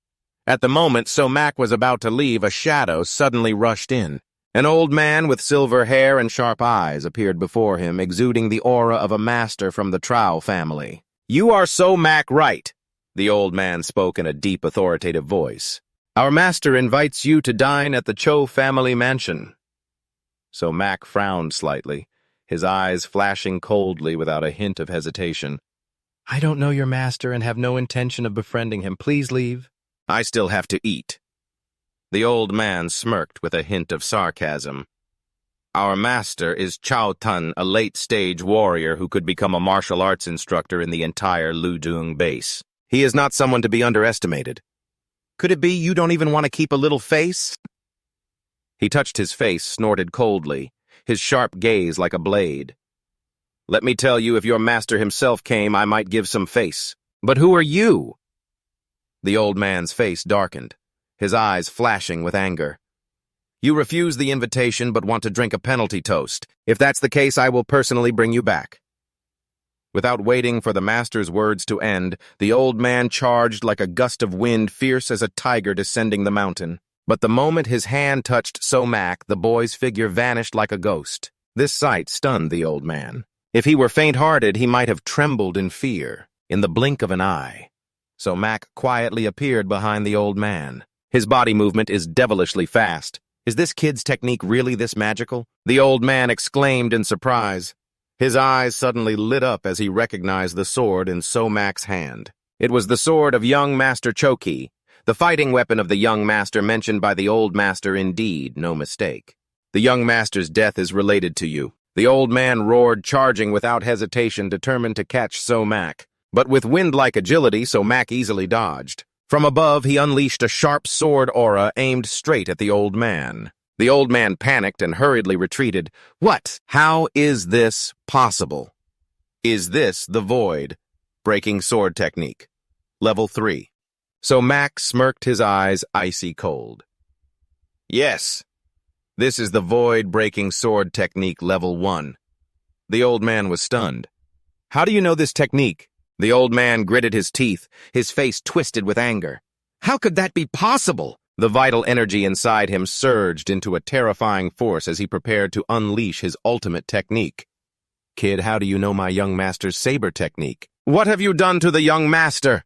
At the moment So Mac was about to leave, a shadow suddenly rushed in. An old man with silver hair and sharp eyes appeared before him, exuding the aura of a master from the Trau family. You are So Mac right, the old man spoke in a deep, authoritative voice. Our master invites you to dine at the Zhou family mansion. So Mac frowned slightly, his eyes flashing coldly without a hint of hesitation. I don't know your master and have no intention of befriending him. Please leave. I still have to eat. The old man smirked with a hint of sarcasm. Our master is Chao Tun, a late-stage warrior who could become a martial arts instructor in the entire Ludung base. He is not someone to be underestimated. Could it be you don't even want to keep a little face? He touched his face, snorted coldly, his sharp gaze like a blade. Let me tell you, if your master himself came, I might give some face. But who are you? The old man's face darkened, his eyes flashing with anger. You refuse the invitation but want to drink a penalty toast. If that's the case, I will personally bring you back. Without waiting for the master's words to end, the old man charged like a gust of wind, fierce as a tiger descending the mountain. But the moment his hand touched Somak, the boy's figure vanished like a ghost. This sight stunned the old man. If he were faint-hearted, he might have trembled in fear. In the blink of an eye, Somak quietly appeared behind the old man. His body movement is devilishly fast. Is this kid's technique really this magical? The old man exclaimed in surprise. His eyes suddenly lit up as he recognized the sword in Somak's hand. It was the sword of young Master Zhou Qi, the fighting weapon of the young master mentioned by the old master, indeed, no mistake. The young master's death is related to you. The old man roared, charging without hesitation, determined to catch Somak. But with wind-like agility, Somak easily dodged. From above, he unleashed a sharp sword aura aimed straight at the old man. The old man panicked and hurriedly retreated. What? How is this possible? Is this the void? Breaking sword technique. Level 3. Somak smirked, his eyes icy cold. Yes, this is the void-breaking sword technique level 1. The old man was stunned. How do you know this technique? The old man gritted his teeth, his face twisted with anger. How could that be possible? The vital energy inside him surged into a terrifying force as he prepared to unleash his ultimate technique. Kid, how do you know my young master's saber technique? What have you done to the young master?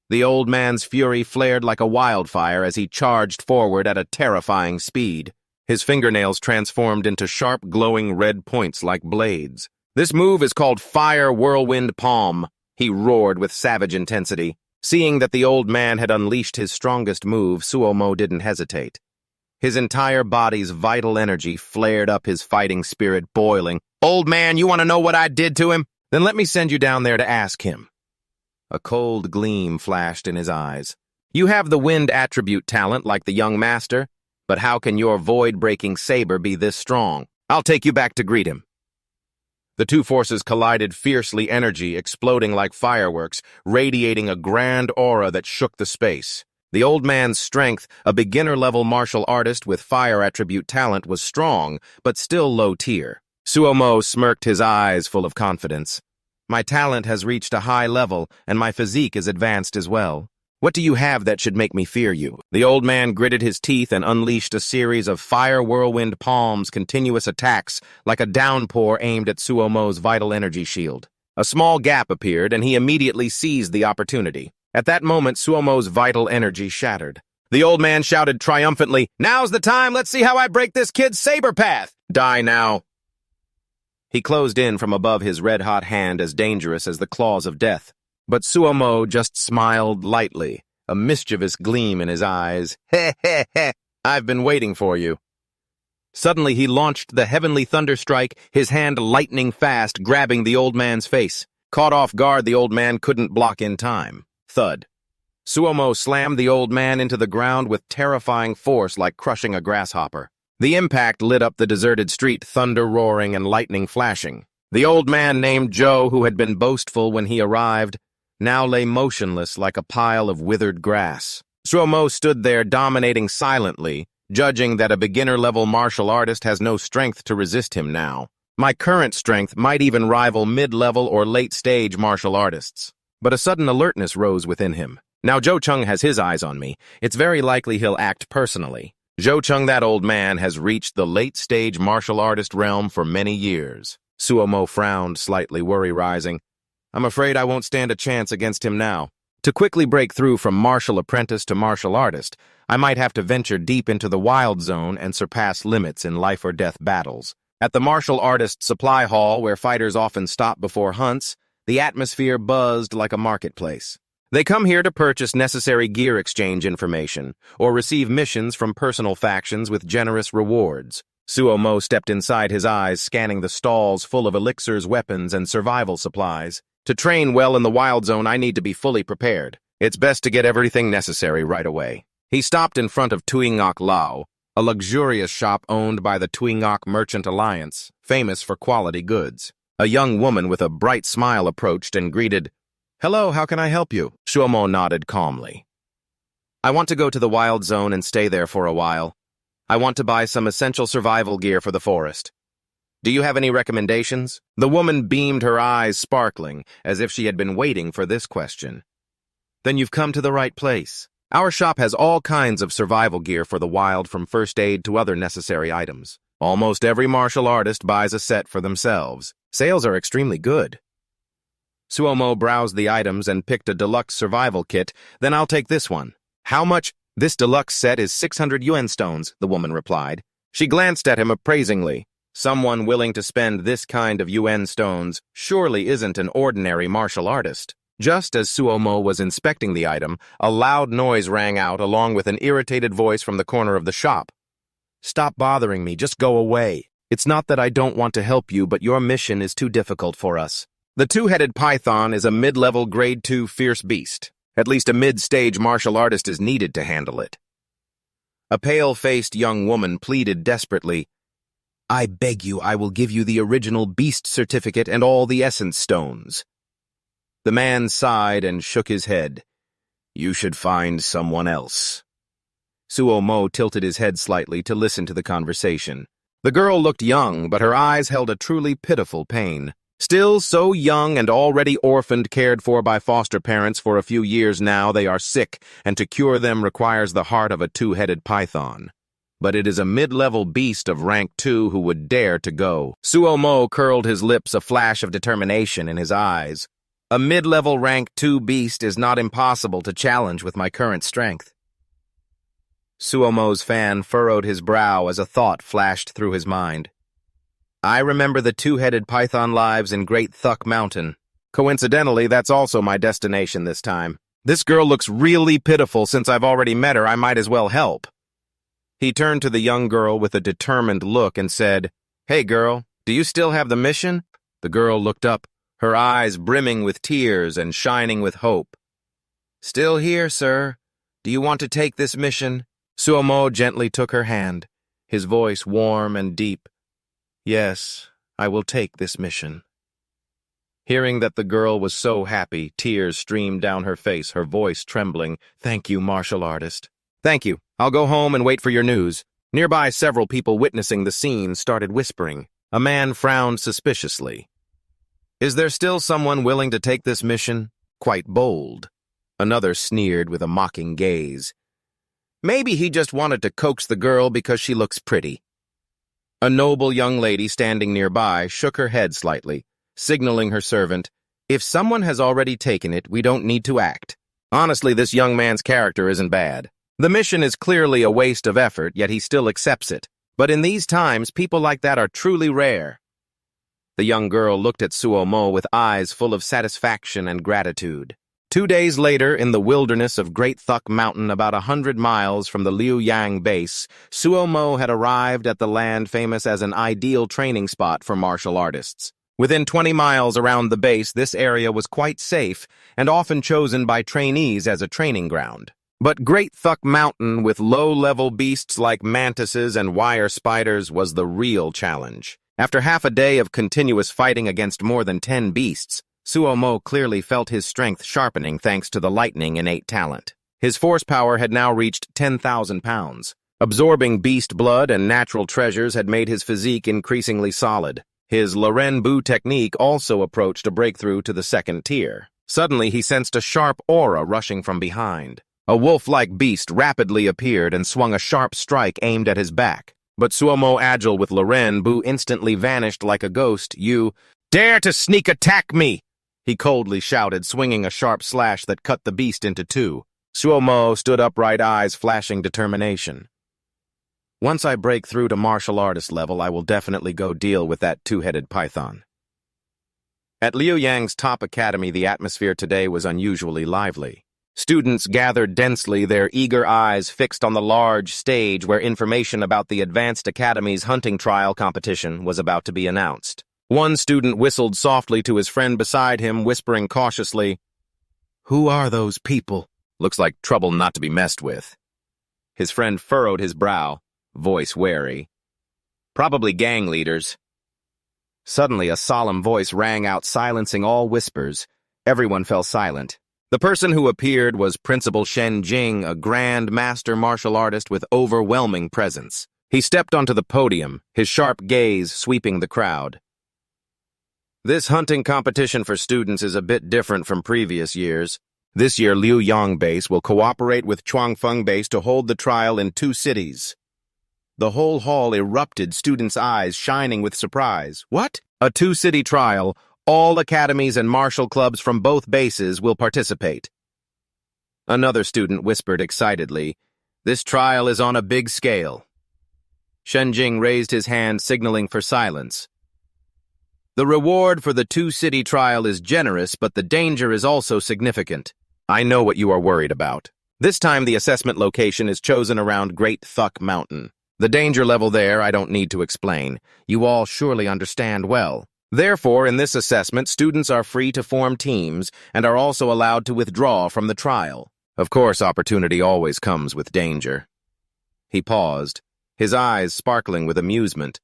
The old man's fury flared like a wildfire as he charged forward at a terrifying speed. His fingernails transformed into sharp, glowing red points like blades. This move is called Fire Whirlwind Palm, he roared with savage intensity. Seeing that the old man had unleashed his strongest move, Suomo didn't hesitate. His entire body's vital energy flared up, his fighting spirit boiling. Old man, you want to know what I did to him? Then let me send you down there to ask him. A cold gleam flashed in his eyes. You have the wind attribute talent like the young master, but how can your void-breaking saber be this strong? I'll take you back to greet him. The two forces collided fiercely, energy exploding like fireworks, radiating a grand aura that shook the space. The old man's strength, a beginner-level martial artist with fire attribute talent, was strong, but still low tier. Suomo smirked, his eyes full of confidence. My talent has reached a high level, and my physique is advanced as well. What do you have that should make me fear you? The old man gritted his teeth and unleashed a series of fire whirlwind palms, continuous attacks, like a downpour aimed at Suomo's vital energy shield. A small gap appeared, and he immediately seized the opportunity. At that moment, Suomo's vital energy shattered. The old man shouted triumphantly, "Now's the time! Let's see how I break this kid's saber path! Die now!" He closed in from above, his red-hot hand as dangerous as the claws of death. But Suomo just smiled lightly, a mischievous gleam in his eyes. Heh heh heh, I've been waiting for you. Suddenly he launched the heavenly thunderstrike, his hand lightning fast, grabbing the old man's face. Caught off guard, the old man couldn't block in time. Thud. Suomo slammed the old man into the ground with terrifying force, like crushing a grasshopper. The impact lit up the deserted street, thunder roaring and lightning flashing. The old man named Joe, who had been boastful when he arrived, now lay motionless like a pile of withered grass. Suomo stood there dominating silently, judging that a beginner-level martial artist has no strength to resist him now. My current strength might even rival mid-level or late-stage martial artists. But a sudden alertness rose within him. Now Zhou Chung has his eyes on me. It's very likely he'll act personally. Zhou Chung, that old man, has reached the late-stage martial artist realm for many years. Suomo frowned, slightly, worry rising. I'm afraid I won't stand a chance against him now. To quickly break through from martial apprentice to martial artist, I might have to venture deep into the wild zone and surpass limits in life-or-death battles. At the martial artist supply hall, where fighters often stop before hunts, the atmosphere buzzed like a marketplace. They come here to purchase necessary gear exchange information or receive missions from personal factions with generous rewards. Suomo stepped inside, his eyes scanning the stalls full of elixirs, weapons, and survival supplies. To train well in the wild zone, I need to be fully prepared. It's best to get everything necessary right away. He stopped in front of Tuingok Lao, a luxurious shop owned by the Tuingok Merchant Alliance, famous for quality goods. A young woman with a bright smile approached and greeted, "Hello, how can I help you?" Suomo nodded calmly. "I want to go to the wild zone and stay there for a while. I want to buy some essential survival gear for the forest. Do you have any recommendations?" The woman beamed, her eyes sparkling, as if she had been waiting for this question. "Then you've come to the right place. Our shop has all kinds of survival gear for the wild, from first aid to other necessary items. Almost every martial artist buys a set for themselves. Sales are extremely good." Suomo browsed the items and picked a deluxe survival kit. "Then I'll take this one." "How much?" "This deluxe set is 600 yuan stones," the woman replied. She glanced at him appraisingly. Someone willing to spend this kind of yuan stones surely isn't an ordinary martial artist. Just as Suomo was inspecting the item, a loud noise rang out along with an irritated voice from the corner of the shop. "Stop bothering me, just go away. It's not that I don't want to help you, but your mission is too difficult for us." The two-headed python is a mid-level grade 2 fierce beast. At least a mid-stage martial artist is needed to handle it. A pale-faced young woman pleaded desperately, "I beg you, I will give you the original beast certificate and all the essence stones." The man sighed and shook his head. "You should find someone else." Suomo tilted his head slightly to listen to the conversation. The girl looked young, but her eyes held a truly pitiful pain. Still so young and already orphaned, cared for by foster parents for a few years now, they are sick, and to cure them requires the heart of a two-headed python. But it is a mid-level beast of rank 2 who would dare to go. Suomo curled his lips, a flash of determination in his eyes. A mid-level rank 2 beast is not impossible to challenge with my current strength. Suomo's fan furrowed his brow as a thought flashed through his mind. I remember the two-headed python lives in Great Thuck Mountain. Coincidentally, that's also my destination this time. This girl looks really pitiful. Since I've already met her, I might as well help. He turned to the young girl with a determined look and said, "Hey girl, do you still have the mission?" The girl looked up, her eyes brimming with tears and shining with hope. "Still here, sir. Do you want to take this mission?" Suomo gently took her hand, his voice warm and deep. "Yes, I will take this mission." Hearing that the girl was so happy, tears streamed down her face, her voice trembling. "Thank you, martial artist." "Thank you. I'll go home and wait for your news." Nearby, several people witnessing the scene started whispering. A man frowned suspiciously. "Is there still someone willing to take this mission? Quite bold." Another sneered with a mocking gaze. "Maybe he just wanted to coax the girl because she looks pretty." A noble young lady standing nearby shook her head slightly, signaling her servant, "If someone has already taken it, we don't need to act." Honestly, this young man's character isn't bad. The mission is clearly a waste of effort, yet he still accepts it. But in these times, people like that are truly rare. The young girl looked at Suomo with eyes full of satisfaction and gratitude. 2 days later, in the wilderness of Great Thuck Mountain, about 100 miles from the Liuyang base, Suomo had arrived at the land famous as an ideal training spot for martial artists. Within 20 miles around the base, this area was quite safe and often chosen by trainees as a training ground. But Great Thuck Mountain, with low-level beasts like mantises and wire spiders, was the real challenge. After half a day of continuous fighting against more than 10 beasts, Suomo clearly felt his strength sharpening thanks to the lightning innate talent. His force power had now reached 10,000 pounds. Absorbing beast blood and natural treasures had made his physique increasingly solid. His Loren Bu technique also approached a breakthrough to the second tier. Suddenly, he sensed a sharp aura rushing from behind. A wolf-like beast rapidly appeared and swung a sharp strike aimed at his back. But Suomo, agile with Loren Bu, instantly vanished like a ghost. "You dare to sneak attack me!" he coldly shouted, swinging a sharp slash that cut the beast into two. Suomo stood upright, eyes flashing determination. "Once I break through to martial artist level, I will definitely go deal with that two-headed python." At Liu Yang's top academy, the atmosphere today was unusually lively. Students gathered densely, their eager eyes fixed on the large stage where information about the Advanced Academy's hunting trial competition was about to be announced. One student whistled softly to his friend beside him, whispering cautiously, "Who are those people? Looks like trouble not to be messed with." His friend furrowed his brow, voice wary. "Probably gang leaders." Suddenly, a solemn voice rang out, silencing all whispers. Everyone fell silent. The person who appeared was Principal Shen Jing, a grand master martial artist with overwhelming presence. He stepped onto the podium, his sharp gaze sweeping the crowd. "This hunting competition for students is a bit different from previous years. This year, Liuyang Base will cooperate with Chuangfeng Base to hold the trial in 2 cities. The whole hall erupted, students' eyes shining with surprise. "What? A 2-city trial? All academies and martial clubs from both bases will participate." Another student whispered excitedly, "This trial is on a big scale." Shenjing raised his hand, signaling for silence. "The reward for the 2-city trial is generous, but the danger is also significant. I know what you are worried about. This time the assessment location is chosen around Great Thuk Mountain. The danger level there I don't need to explain. You all surely understand well. Therefore, in this assessment, students are free to form teams and are also allowed to withdraw from the trial. Of course, opportunity always comes with danger." He paused, his eyes sparkling with amusement.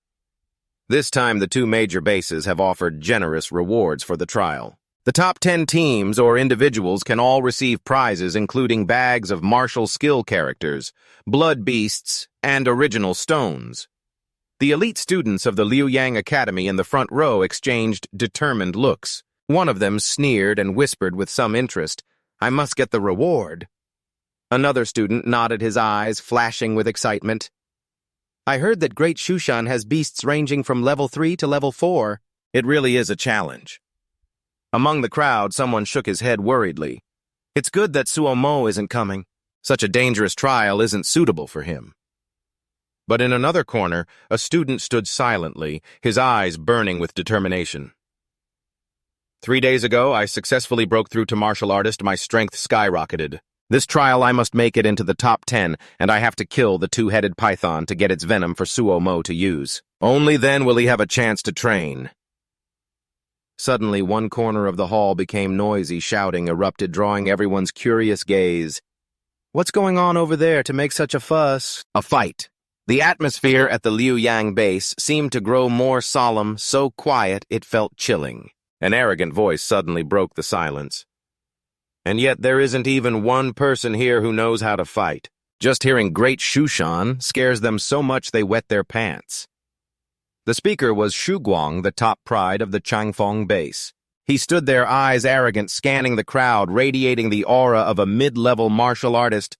"This time, the 2 major bases have offered generous rewards for the trial. The top 10 teams or individuals can all receive prizes including bags of martial skill characters, blood beasts, and original stones." The elite students of the Liuyang Academy in the front row exchanged determined looks. One of them sneered and whispered with some interest, "I must get the reward." Another student nodded, his eyes flashing with excitement. "I heard that Great Shushan has beasts ranging from level 3 to level 4. It really is a challenge." Among the crowd, someone shook his head worriedly. "It's good that Suomo isn't coming. Such a dangerous trial isn't suitable for him." But in another corner, a student stood silently, his eyes burning with determination. 3 days ago, I successfully broke through to martial artist. My strength skyrocketed. This trial I must make it into the top 10, and I have to kill the 2-headed python to get its venom for Suomo to use. Only then will he have a chance to train." Suddenly, one corner of the hall became noisy, shouting erupted, drawing everyone's curious gaze. "What's going on over there to make such a fuss?" A fight. The atmosphere at the Liuyang base seemed to grow more solemn, so quiet it felt chilling. An arrogant voice suddenly broke the silence. "And yet there isn't even one person here who knows how to fight. Just hearing Great Shushan scares them so much they wet their pants." The speaker was Shu Guang, the top pride of the Changfeng base. He stood there, eyes arrogant, scanning the crowd, radiating the aura of a mid-level martial artist.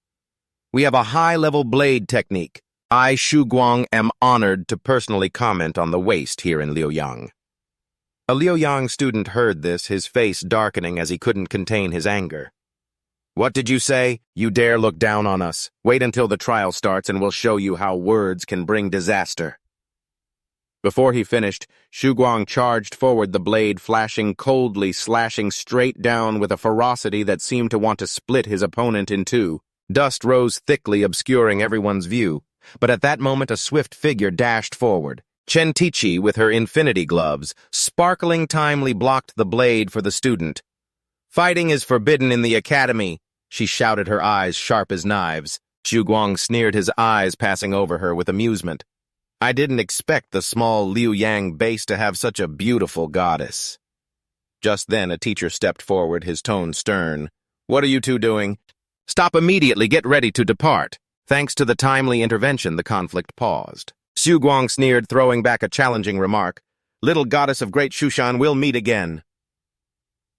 "We have a high-level blade technique. I, Shu Guang, am honored to personally comment on the waist here in Liuyang." A Liuyang student heard this, his face darkening as he couldn't contain his anger. "What did you say? You dare look down on us? Wait until the trial starts and we'll show you how words can bring disaster." Before he finished, Shu Guang charged forward, the blade flashing coldly, slashing straight down with a ferocity that seemed to want to split his opponent in 2. Dust rose thickly, obscuring everyone's view. But at that moment, a swift figure dashed forward. Chen Tichi, with her infinity gloves, sparkling timely, blocked the blade for the student. "Fighting is forbidden in the academy," she shouted, her eyes sharp as knives. Shu Guang sneered, his eyes passing over her with amusement. "I didn't expect the small Liuyang base to have such a beautiful goddess." Just then, a teacher stepped forward, his tone stern. "What are you 2 doing? Stop immediately, get ready to depart." Thanks to the timely intervention, the conflict paused. Shu Guang sneered, throwing back a challenging remark. "Little goddess of Great Shushan, we'll meet again."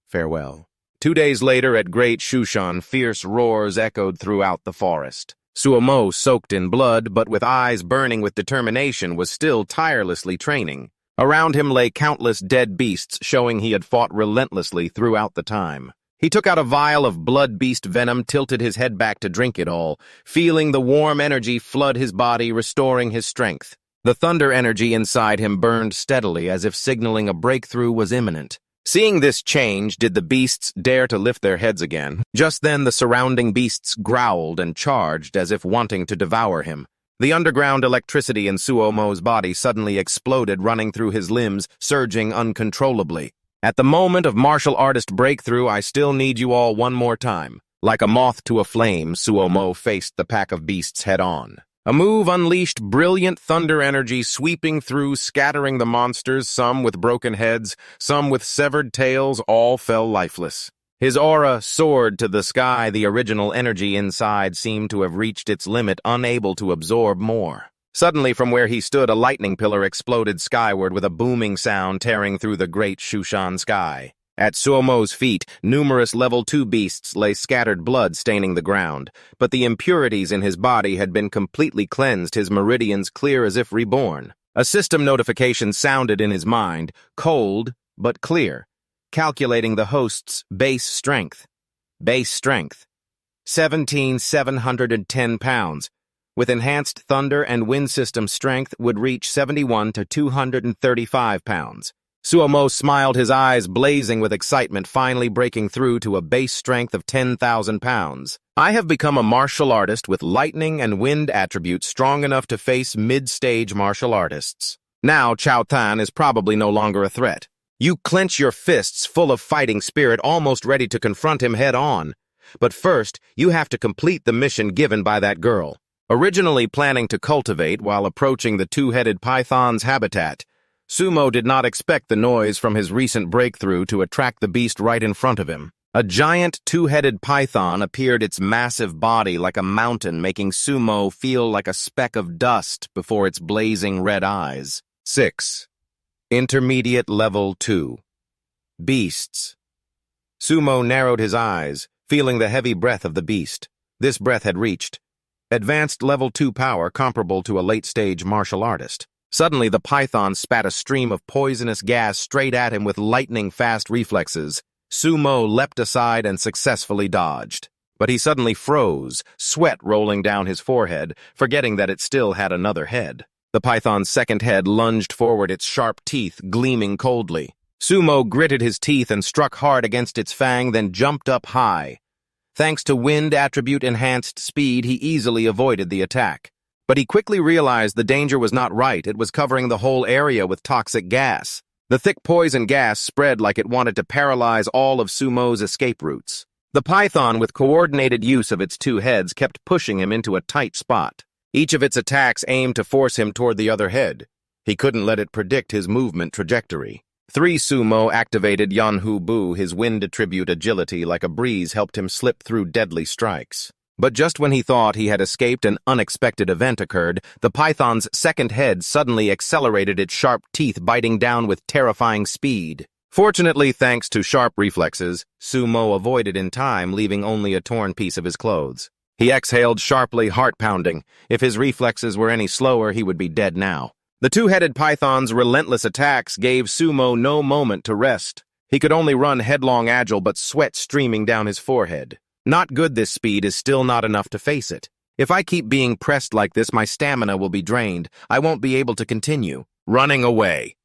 Farewell. 2 days later, at Great Shushan, fierce roars echoed throughout the forest. Suomo, soaked in blood, but with eyes burning with determination, was still tirelessly training. Around him lay countless dead beasts, showing he had fought relentlessly throughout the time. He took out a vial of blood beast venom, tilted his head back to drink it all, feeling the warm energy flood his body, restoring his strength. The thunder energy inside him burned steadily, as if signaling a breakthrough was imminent. Seeing this change, did the beasts dare to lift their heads again? Just then the surrounding beasts growled and charged as if wanting to devour him. The underground electricity in Suomo's body suddenly exploded, running through his limbs, surging uncontrollably. At the moment of martial artist breakthrough, I still need you all one more time. Like a moth to a flame, Suomo faced the pack of beasts head-on. A move unleashed brilliant thunder energy sweeping through, scattering the monsters, some with broken heads, some with severed tails, all fell lifeless. His aura soared to the sky. The original energy inside seemed to have reached its limit, unable to absorb more. Suddenly, from where he stood, a lightning pillar exploded skyward with a booming sound tearing through the great Shushan sky. At Suomo's feet, numerous level 2 beasts lay scattered, blood staining the ground, but the impurities in his body had been completely cleansed, his meridians clear as if reborn. A system notification sounded in his mind, cold but clear, calculating the host's base strength. Base strength, 17,710 pounds. With enhanced thunder and wind system strength would reach 71 to 235 pounds. Suomo smiled, his eyes blazing with excitement, finally breaking through to a base strength of 10,000 pounds. I have become a martial artist with lightning and wind attributes strong enough to face mid-stage martial artists. Now Chao Tan is probably no longer a threat. You clench your fists full of fighting spirit, almost ready to confront him head-on. But first, you have to complete the mission given by that girl. Originally planning to cultivate while approaching the two-headed python's habitat, Sumo did not expect the noise from his recent breakthrough to attract the beast right in front of him. A giant two-headed python appeared, its massive body like a mountain, making Sumo feel like a speck of dust before its blazing red eyes. 6. Intermediate Level 2. Beasts. Sumo narrowed his eyes, feeling the heavy breath of the beast. This breath had reached Advanced Level 2 power comparable to a late-stage martial artist. Suddenly, the python spat a stream of poisonous gas straight at him with lightning-fast reflexes. Sumo leapt aside and successfully dodged. But he suddenly froze, sweat rolling down his forehead, forgetting that it still had another head. The python's second head lunged forward, its sharp teeth gleaming coldly. Sumo gritted his teeth and struck hard against its fang, then jumped up high. Thanks to wind attribute enhanced speed, he easily avoided the attack. But he quickly realized the danger was not right. It was covering the whole area with toxic gas. The thick poison gas spread like it wanted to paralyze all of Sumo's escape routes. The python, with coordinated use of its two heads, kept pushing him into a tight spot. Each of its attacks aimed to force him toward the other head. He couldn't let it predict his movement trajectory. 3 Sumo activated Yanhu Bu, his wind attribute agility like a breeze helped him slip through deadly strikes. But just when he thought he had escaped, an unexpected event occurred. The python's second head suddenly accelerated, its sharp teeth biting down with terrifying speed. Fortunately, thanks to sharp reflexes, Sumo avoided in time, leaving only a torn piece of his clothes. He exhaled sharply, heart pounding. If his reflexes were any slower, he would be dead now. The two-headed python's relentless attacks gave Sumo no moment to rest. He could only run headlong, agile, but sweat streaming down his forehead. Not good. This speed is still not enough to face it. If I keep being pressed like this, my stamina will be drained. I won't be able to continue. Running away.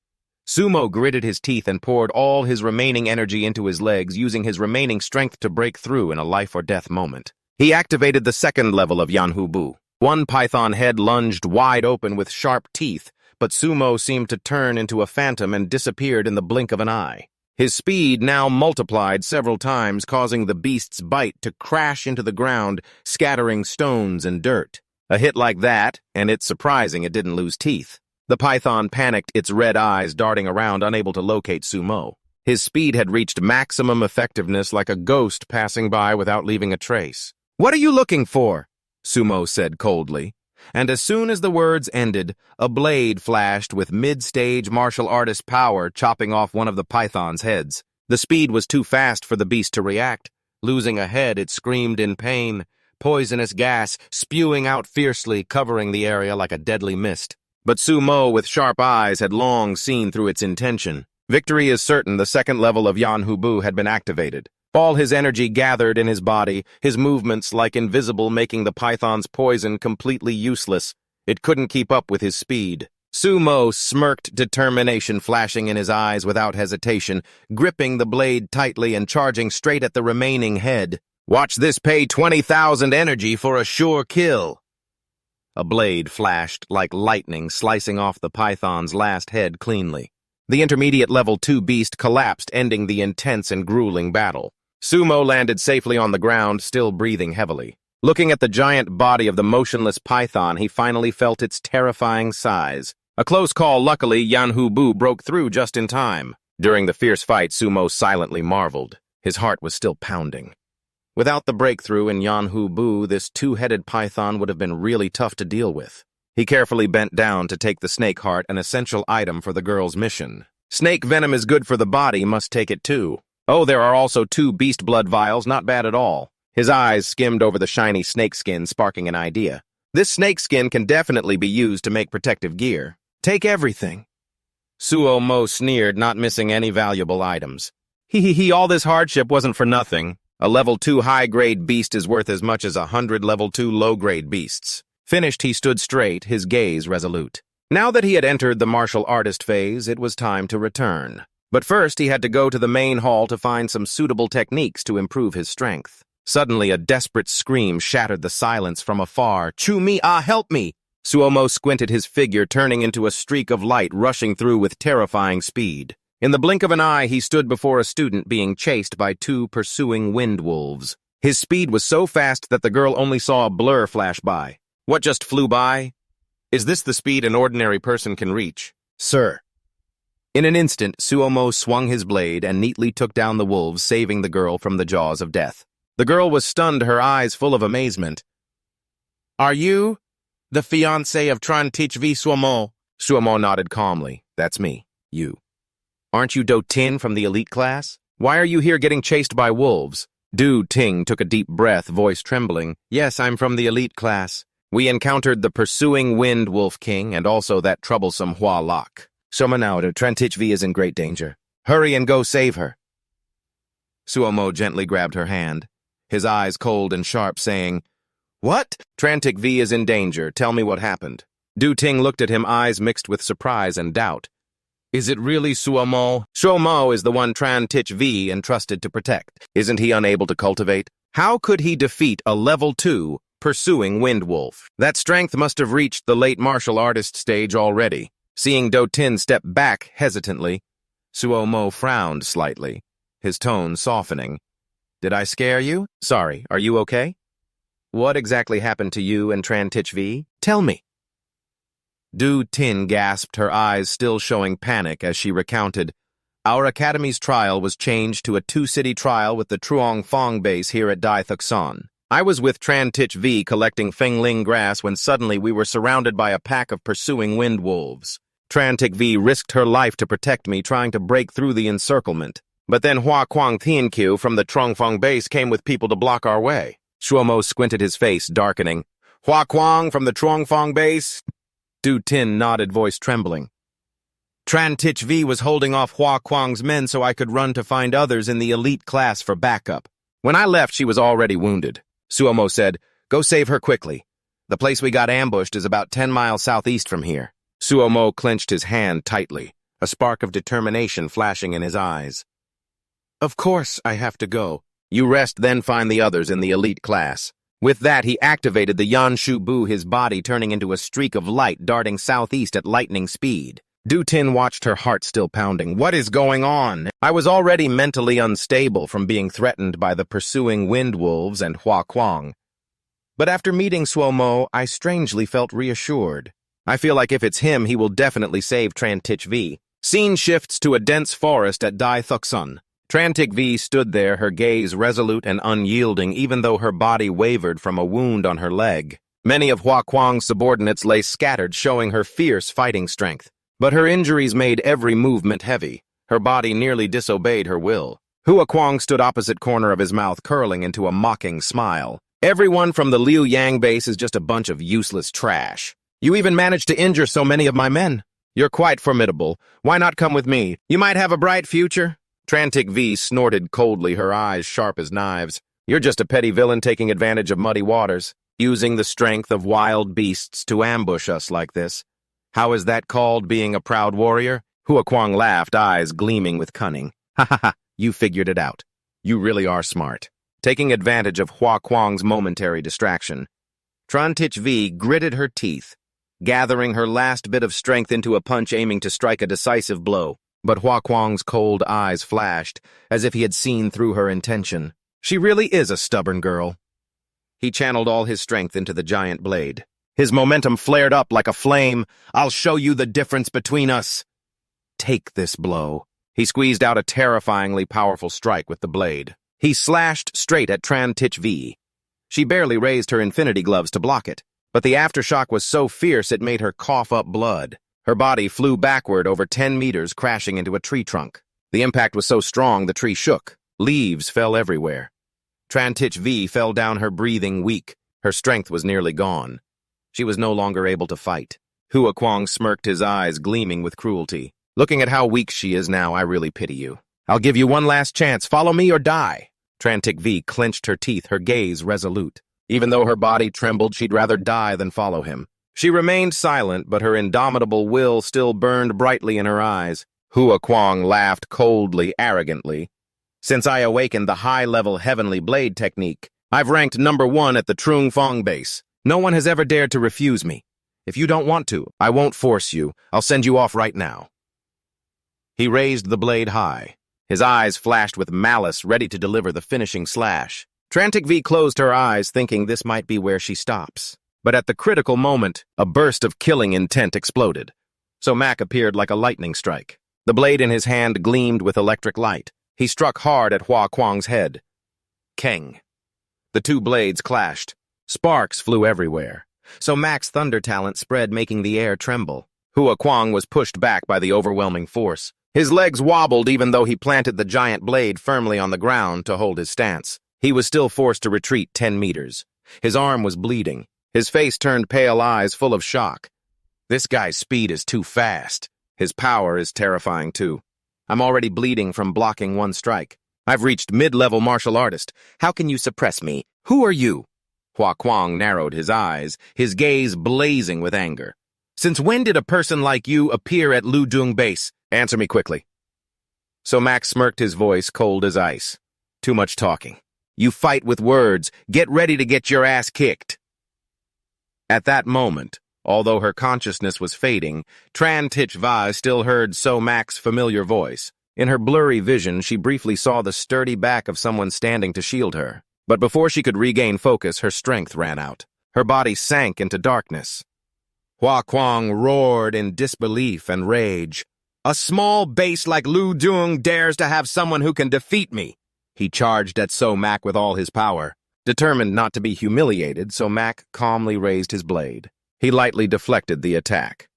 Sumo gritted his teeth and poured all his remaining energy into his legs, using his remaining strength to break through in a life-or-death moment. He activated the second level of Yanhu Bu. One python head lunged wide open with sharp teeth, but Sumo seemed to turn into a phantom and disappeared in the blink of an eye. His speed now multiplied several times, causing the beast's bite to crash into the ground, scattering stones and dirt. A hit like that, and it's surprising it didn't lose teeth. The python panicked, its red eyes darting around, unable to locate Sumo. His speed had reached maximum effectiveness, like a ghost passing by without leaving a trace. "What are you looking for?" Sumo said coldly. And as soon as the words ended, a blade flashed with mid-stage martial artist power, chopping off one of the python's heads. The speed was too fast for the beast to react. Losing a head, it screamed in pain, poisonous gas spewing out fiercely, covering the area like a deadly mist. But Sumo, with sharp eyes, had long seen through its intention. Victory is certain. The second level of Yanhu Bu had been activated. All his energy gathered in his body, his movements like invisible, making the python's poison completely useless. It couldn't keep up with his speed. Sumo smirked, determination flashing in his eyes without hesitation, gripping the blade tightly and charging straight at the remaining head. Watch this pay 20,000 energy for a sure kill. A blade flashed like lightning, slicing off the python's last head cleanly. The intermediate level 2 beast collapsed, ending the intense and grueling battle. Sumo landed safely on the ground, still breathing heavily. Looking at the giant body of the motionless python, he finally felt its terrifying size. A close call, luckily, Yanhu-bu broke through just in time. During the fierce fight, Sumo silently marveled. His heart was still pounding. Without the breakthrough in Yanhu-bu, this two-headed python would have been really tough to deal with. He carefully bent down to take the snake heart, an essential item for the girl's mission. Snake venom is good for the body, must take it too. Oh, there are also 2 beast blood vials, not bad at all. His eyes skimmed over the shiny snakeskin, sparking an idea. This snakeskin can definitely be used to make protective gear. Take everything. Sumo sneered, not missing any valuable items. All this hardship wasn't for nothing. A level 2 high-grade beast is worth as much as 100 level 2 low-grade beasts. Finished, he stood straight, his gaze resolute. Now that he had entered the martial artist phase, it was time to return. But first, he had to go to the main hall to find some suitable techniques to improve his strength. Suddenly, a desperate scream shattered the silence from afar. "Chu-mi, help me!" Sumo squinted, his figure turning into a streak of light rushing through with terrifying speed. In the blink of an eye, he stood before a student being chased by 2 pursuing wind wolves. His speed was so fast that the girl only saw a blur flash by. What just flew by? Is this the speed an ordinary person can reach? Sir. In an instant, Sumo swung his blade and neatly took down the wolves, saving the girl from the jaws of death. The girl was stunned, her eyes full of amazement. Are you the fiancé of Trantic v. Sumo? Sumo nodded calmly. That's me. You. Aren't you Do Tin from the elite class? Why are you here getting chased by wolves? Du Ting took a deep breath, voice trembling. Yes, I'm from the elite class. We encountered the pursuing Wind Wolf King and also that troublesome Hua Lok. Somanauda, Trantic V is in great danger. Hurry and go save her. Sumo gently grabbed her hand, his eyes cold and sharp, saying, What? Trantic V is in danger. Tell me what happened. Du Ting looked at him, eyes mixed with surprise and doubt. Is it really Sumo? Sumo is the one Trantic V entrusted to protect. Isn't he unable to cultivate? How could he defeat a level 2 pursuing Wind Wolf? That strength must have reached the late martial artist stage already. Seeing Do Tin step back hesitantly, Sumo frowned slightly, his tone softening. Did I scare you? Sorry, are you okay? What exactly happened to you and Trantic V? Tell me. Du Tin gasped, her eyes still showing panic as she recounted. Our academy's trial was changed to a 2-city trial with the Truong Phong base here at Dai Thuxan. I was with Trantic V collecting Fengling grass when suddenly we were surrounded by a pack of pursuing wind wolves. Trantic V risked her life to protect me, trying to break through the encirclement. But then Hua Quang Thienqiu from the Truong Phong base came with people to block our way. Sumo squinted, his face darkening. Hua Quang from the Truong Phong base? Du Tin nodded, voice trembling. Trantic V was holding off Hua Quang's men so I could run to find others in the elite class for backup. When I left, she was already wounded. Sumo said, Go save her quickly. The place we got ambushed is about 10 miles southeast from here. Sumo clenched his hand tightly, a spark of determination flashing in his eyes. Of course I have to go. You rest, then find the others in the elite class. With that, he activated the Yanshu Bu, his body turning into a streak of light darting southeast at lightning speed. Du Tin watched, her heart still pounding. What is going on? I was already mentally unstable from being threatened by the pursuing wind wolves and Hua Quang. But after meeting Sumo, I strangely felt reassured. I feel like if it's him, he will definitely save Trantic V. Scene shifts to a dense forest at Dai Thuxan. Trantic V stood there, her gaze resolute and unyielding, even though her body wavered from a wound on her leg. Many of Hua Quang's subordinates lay scattered, showing her fierce fighting strength. But her injuries made every movement heavy. Her body nearly disobeyed her will. Hua Quang stood opposite corner of his mouth, curling into a mocking smile. Everyone from the Liu Yang base is just a bunch of useless trash. You even managed to injure so many of my men. You're quite formidable. Why not come with me? You might have a bright future. Trantic V snorted coldly, her eyes sharp as knives. You're just a petty villain taking advantage of muddy waters, using the strength of wild beasts to ambush us like this. How is that called being a proud warrior? Hua Kuang laughed, eyes gleaming with cunning. Ha ha ha, you figured it out. You really are smart. Taking advantage of Hua Kuang's momentary distraction, Trantic V gritted her teeth, gathering her last bit of strength into a punch aiming to strike a decisive blow. But Hua Kuang's cold eyes flashed, as if he had seen through her intention. She really is a stubborn girl. He channeled all his strength into the giant blade. His momentum flared up like a flame. I'll show you the difference between us. Take this blow. He squeezed out a terrifyingly powerful strike with the blade. He slashed straight at Trantic V. She barely raised her infinity gloves to block it, but the aftershock was so fierce it made her cough up blood. Her body flew backward over 10 meters, crashing into a tree trunk. The impact was so strong the tree shook. Leaves fell everywhere. Trantic V fell down, her breathing weak. Her strength was nearly gone. She was no longer able to fight. Hua Kuang smirked, his eyes gleaming with cruelty. Looking at how weak she is now, I really pity you. I'll give you one last chance. Follow me or die. Trantic V clenched her teeth, her gaze resolute. Even though her body trembled, she'd rather die than follow him. She remained silent, but her indomitable will still burned brightly in her eyes. Hua Kuang laughed coldly, arrogantly. Since I awakened the high-level heavenly blade technique, I've ranked #1 at the Trung Fong base. No one has ever dared to refuse me. If you don't want to, I won't force you. I'll send you off right now. He raised the blade high. His eyes flashed with malice, ready to deliver the finishing slash. Trantic V closed her eyes, thinking this might be where she stops. But at the critical moment, a burst of killing intent exploded. So Mac appeared like a lightning strike. The blade in his hand gleamed with electric light. He struck hard at Hua Kuang's head. Keng. The two blades clashed. Sparks flew everywhere. So Mac's thunder talent spread, making the air tremble. Hua Kuang was pushed back by the overwhelming force. His legs wobbled even though he planted the giant blade firmly on the ground to hold his stance. He was still forced to retreat 10 meters. His arm was bleeding. His face turned pale, eyes full of shock. This guy's speed is too fast. His power is terrifying too. I'm already bleeding from blocking one strike. I've reached mid-level martial artist. How can you suppress me? Who are you? Hua Kuang narrowed his eyes, his gaze blazing with anger. Since when did a person like you appear at Ludung base? Answer me quickly. So Max smirked, his voice cold as ice. Too much talking. You fight with words. Get ready to get your ass kicked. At that moment, although her consciousness was fading, Trantic Vi still heard So Mac's familiar voice. In her blurry vision, she briefly saw the sturdy back of someone standing to shield her. But before she could regain focus, her strength ran out. Her body sank into darkness. Hua Kuang roared in disbelief and rage. A small base like Ludung dares to have someone who can defeat me. He charged at So Mac with all his power. Determined not to be humiliated, So Mac calmly raised his blade. He lightly deflected the attack.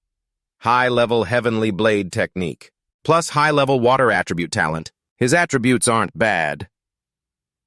High-level heavenly blade technique, plus high-level water attribute talent. His attributes aren't bad.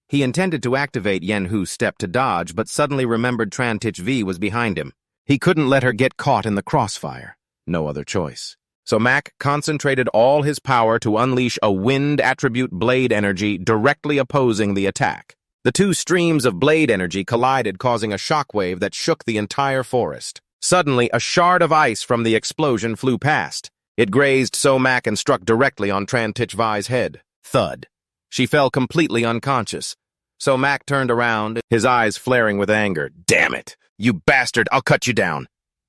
He intended to activate Yen Hu's step to dodge, but suddenly remembered Trantic V was behind him. He couldn't let her get caught in the crossfire. No other choice. So Mac concentrated all his power to unleash a wind attribute blade energy directly opposing the attack. The two streams of blade energy collided, causing a shockwave that shook the entire forest. Suddenly, a shard of ice from the explosion flew past. It grazed So Mac and struck directly on Trantic Vi's head. Thud. She fell completely unconscious. So Mac turned around, his eyes flaring with anger. Damn it! You bastard! I'll cut you down!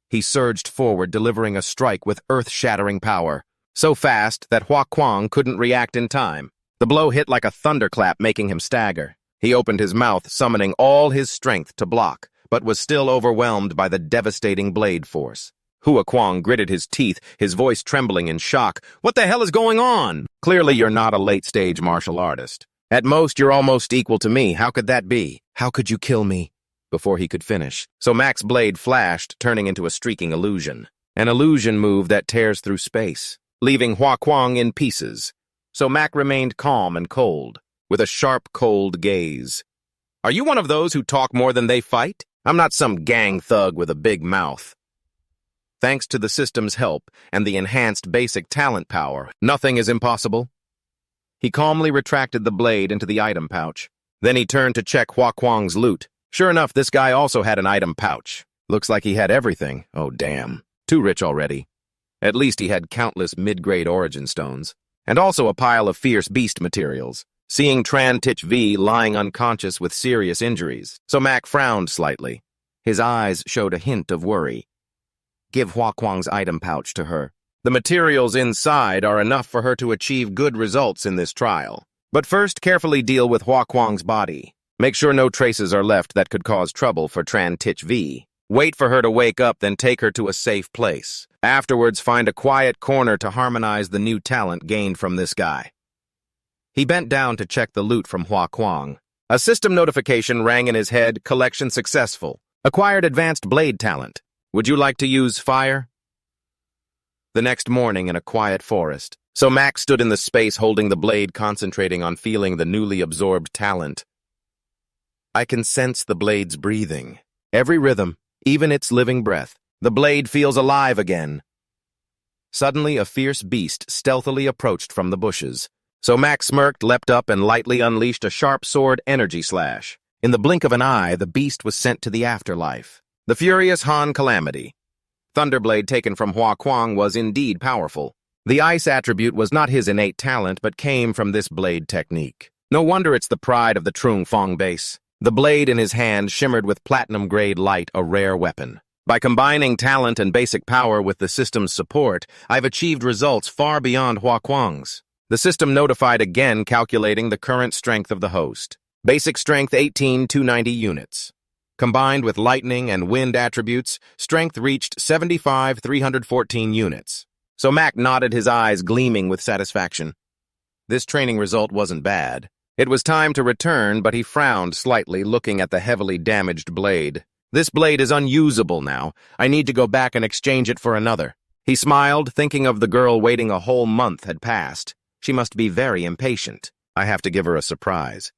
He surged forward, delivering a strike with earth-shattering power. So fast that Hua Kuang couldn't react in time. The blow hit like a thunderclap, making him stagger. He opened his mouth, summoning all his strength to block, but was still overwhelmed by the devastating blade force. Hua Kuang gritted his teeth, his voice trembling in shock. What the hell is going on? Clearly you're not a late-stage martial artist. At most, you're almost equal to me. How could that be? How could you kill me? Before he could finish. So Mac's blade flashed, turning into a streaking illusion. An illusion move that tears through space, leaving Hua Kuang in pieces. So Mac remained calm and cold, with a sharp, cold gaze. Are you one of those who talk more than they fight? I'm not some gang thug with a big mouth. Thanks to the system's help and the enhanced basic talent power, nothing is impossible. He calmly retracted the blade into the item pouch. Then he turned to check Hua Kuang's loot. Sure enough, this guy also had an item pouch. Looks like he had everything. Oh, damn. Too rich already. At least he had countless mid-grade origin stones, and also a pile of fierce beast materials. Seeing Trantic V lying unconscious with serious injuries, so Mac frowned slightly. His eyes showed a hint of worry. Give Huaquang's item pouch to her. The materials inside are enough for her to achieve good results in this trial. But first, carefully deal with Huaquang's body. Make sure no traces are left that could cause trouble for Trantic V. Wait for her to wake up, then take her to a safe place. Afterwards, find a quiet corner to harmonize the new talent gained from this guy. He bent down to check the loot from Huaquang. A system notification rang in his head, collection successful. Acquired advanced blade talent. Would you like to use fire? The next morning in a quiet forest, so Max stood in the space holding the blade, concentrating on feeling the newly absorbed talent. I can sense the blade's breathing. Every rhythm, even its living breath. The blade feels alive again. Suddenly, a fierce beast stealthily approached from the bushes. So Max smirked, leapt up, and lightly unleashed a sharp sword energy slash. In the blink of an eye, the beast was sent to the afterlife. The furious Han Calamity. Thunderblade taken from Huaquang was indeed powerful. The ice attribute was not his innate talent, but came from this blade technique. No wonder it's the pride of the Trung Fong base. The blade in his hand shimmered with platinum-grade light, a rare weapon. By combining talent and basic power with the system's support, I've achieved results far beyond Huaquang's. The system notified again, calculating the current strength of the host. Basic strength 18,290 units. Combined with lightning and wind attributes, strength reached 75,314 units. So Mac nodded, his eyes gleaming with satisfaction. This training result wasn't bad. It was time to return, but he frowned slightly, looking at the heavily damaged blade. This blade is unusable now. I need to go back and exchange it for another. He smiled, thinking of the girl waiting a whole month had passed. She must be very impatient. I have to give her a surprise.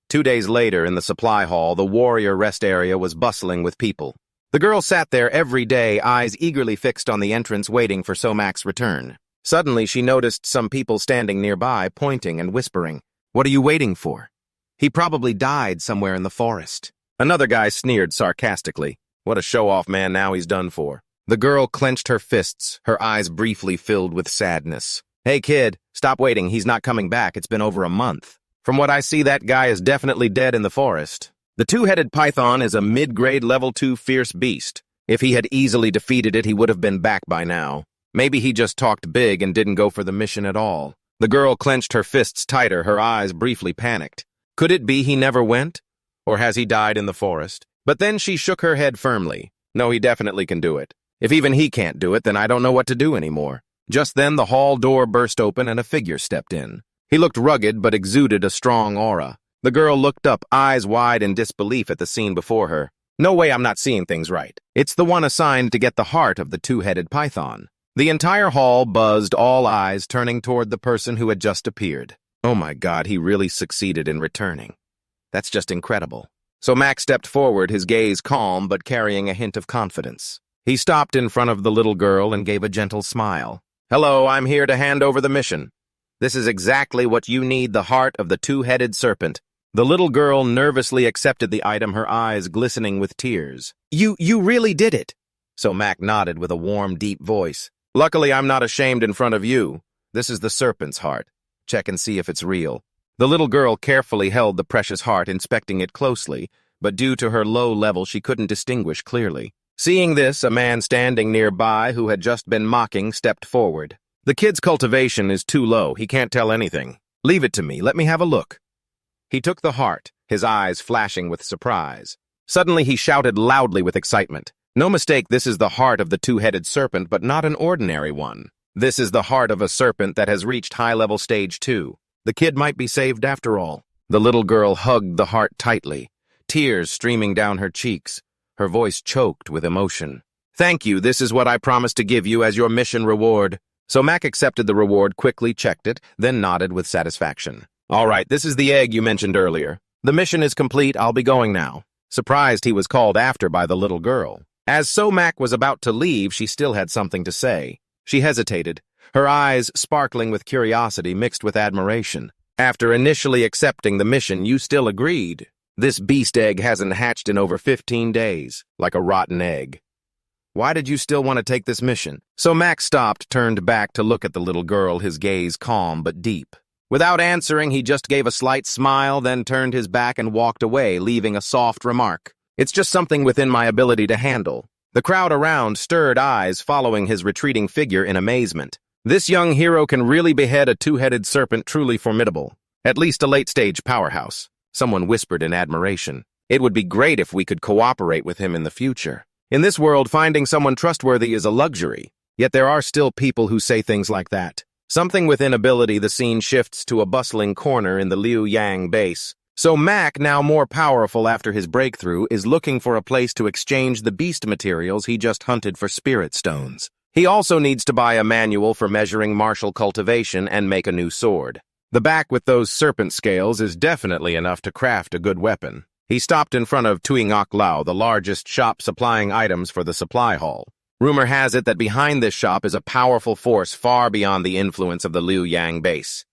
2 days later, in the supply hall, the warrior rest area was bustling with people. The girl sat there every day, eyes eagerly fixed on the entrance, waiting for Somac's return. Suddenly, she noticed some people standing nearby, pointing and whispering. What are you waiting for? He probably died somewhere in the forest. Another guy sneered sarcastically. What a show-off man, now he's done for. The girl clenched her fists, her eyes briefly filled with sadness. Hey kid, stop waiting, he's not coming back, it's been over a month. From what I see, that guy is definitely dead in the forest. The two-headed python is a mid-grade level 2 fierce beast. If he had easily defeated it, he would have been back by now. Maybe he just talked big and didn't go for the mission at all. The girl clenched her fists tighter, her eyes briefly panicked. Could it be he never went? Or has he died in the forest? But then she shook her head firmly. No, he definitely can do it. If even he can't do it, then I don't know what to do anymore. Just then, the hall door burst open and a figure stepped in. He looked rugged but exuded a strong aura. The girl looked up, eyes wide in disbelief at the scene before her. No way I'm not seeing things right. It's the one assigned to get the heart of the two-headed python. The entire hall buzzed, all eyes turning toward the person who had just appeared. Oh my God, he really succeeded in returning. That's just incredible. So Max stepped forward, his gaze calm but carrying a hint of confidence. He stopped in front of the little girl and gave a gentle smile. Hello, I'm here to hand over the mission. This is exactly what you need, the heart of the two-headed serpent. The little girl nervously accepted the item, her eyes glistening with tears. You really did it. So Mac nodded with a warm, deep voice. Luckily, I'm not ashamed in front of you. This is the serpent's heart. Check and see if it's real. The little girl carefully held the precious heart, inspecting it closely, but due to her low level, she couldn't distinguish clearly. Seeing this, a man standing nearby who had just been mocking stepped forward. The kid's cultivation is too low. He can't tell anything. Leave it to me. Let me have a look. He took the heart, his eyes flashing with surprise. Suddenly, he shouted loudly with excitement. No mistake, this is the heart of the two-headed serpent, but not an ordinary one. This is the heart of a serpent that has reached high-level stage 2. The kid might be saved after all. The little girl hugged the heart tightly, tears streaming down her cheeks. Her voice choked with emotion. Thank you, this is what I promised to give you as your mission reward. So Mac accepted the reward, quickly checked it, then nodded with satisfaction. All right, this is the egg you mentioned earlier. The mission is complete, I'll be going now. Surprised he was called after by the little girl. As Mac was about to leave, she still had something to say. She hesitated, her eyes sparkling with curiosity mixed with admiration. After initially accepting the mission, you still agreed. This beast egg hasn't hatched in over 15 days, like a rotten egg. Why did you still want to take this mission? So Mac stopped, turned back to look at the little girl, his gaze calm but deep. Without answering, he just gave a slight smile, then turned his back and walked away, leaving a soft remark. It's just something within my ability to handle. The crowd around stirred eyes, following his retreating figure in amazement. This young hero can really behead a two-headed serpent, truly formidable. At least a late-stage powerhouse. Someone whispered in admiration. It would be great if we could cooperate with him in the future. In this world, finding someone trustworthy is a luxury. Yet there are still people who say things like that. Something within ability, the scene shifts to a bustling corner in the Liu Yang base. So Mac, now more powerful after his breakthrough, is looking for a place to exchange the beast materials he just hunted for spirit stones. He also needs to buy a manual for measuring martial cultivation and make a new sword. The back with those serpent scales is definitely enough to craft a good weapon. He stopped in front of Tui Ngok Lao, the largest shop supplying items for the supply hall. Rumor has it that behind this shop is a powerful force far beyond the influence of the Liu Yang base.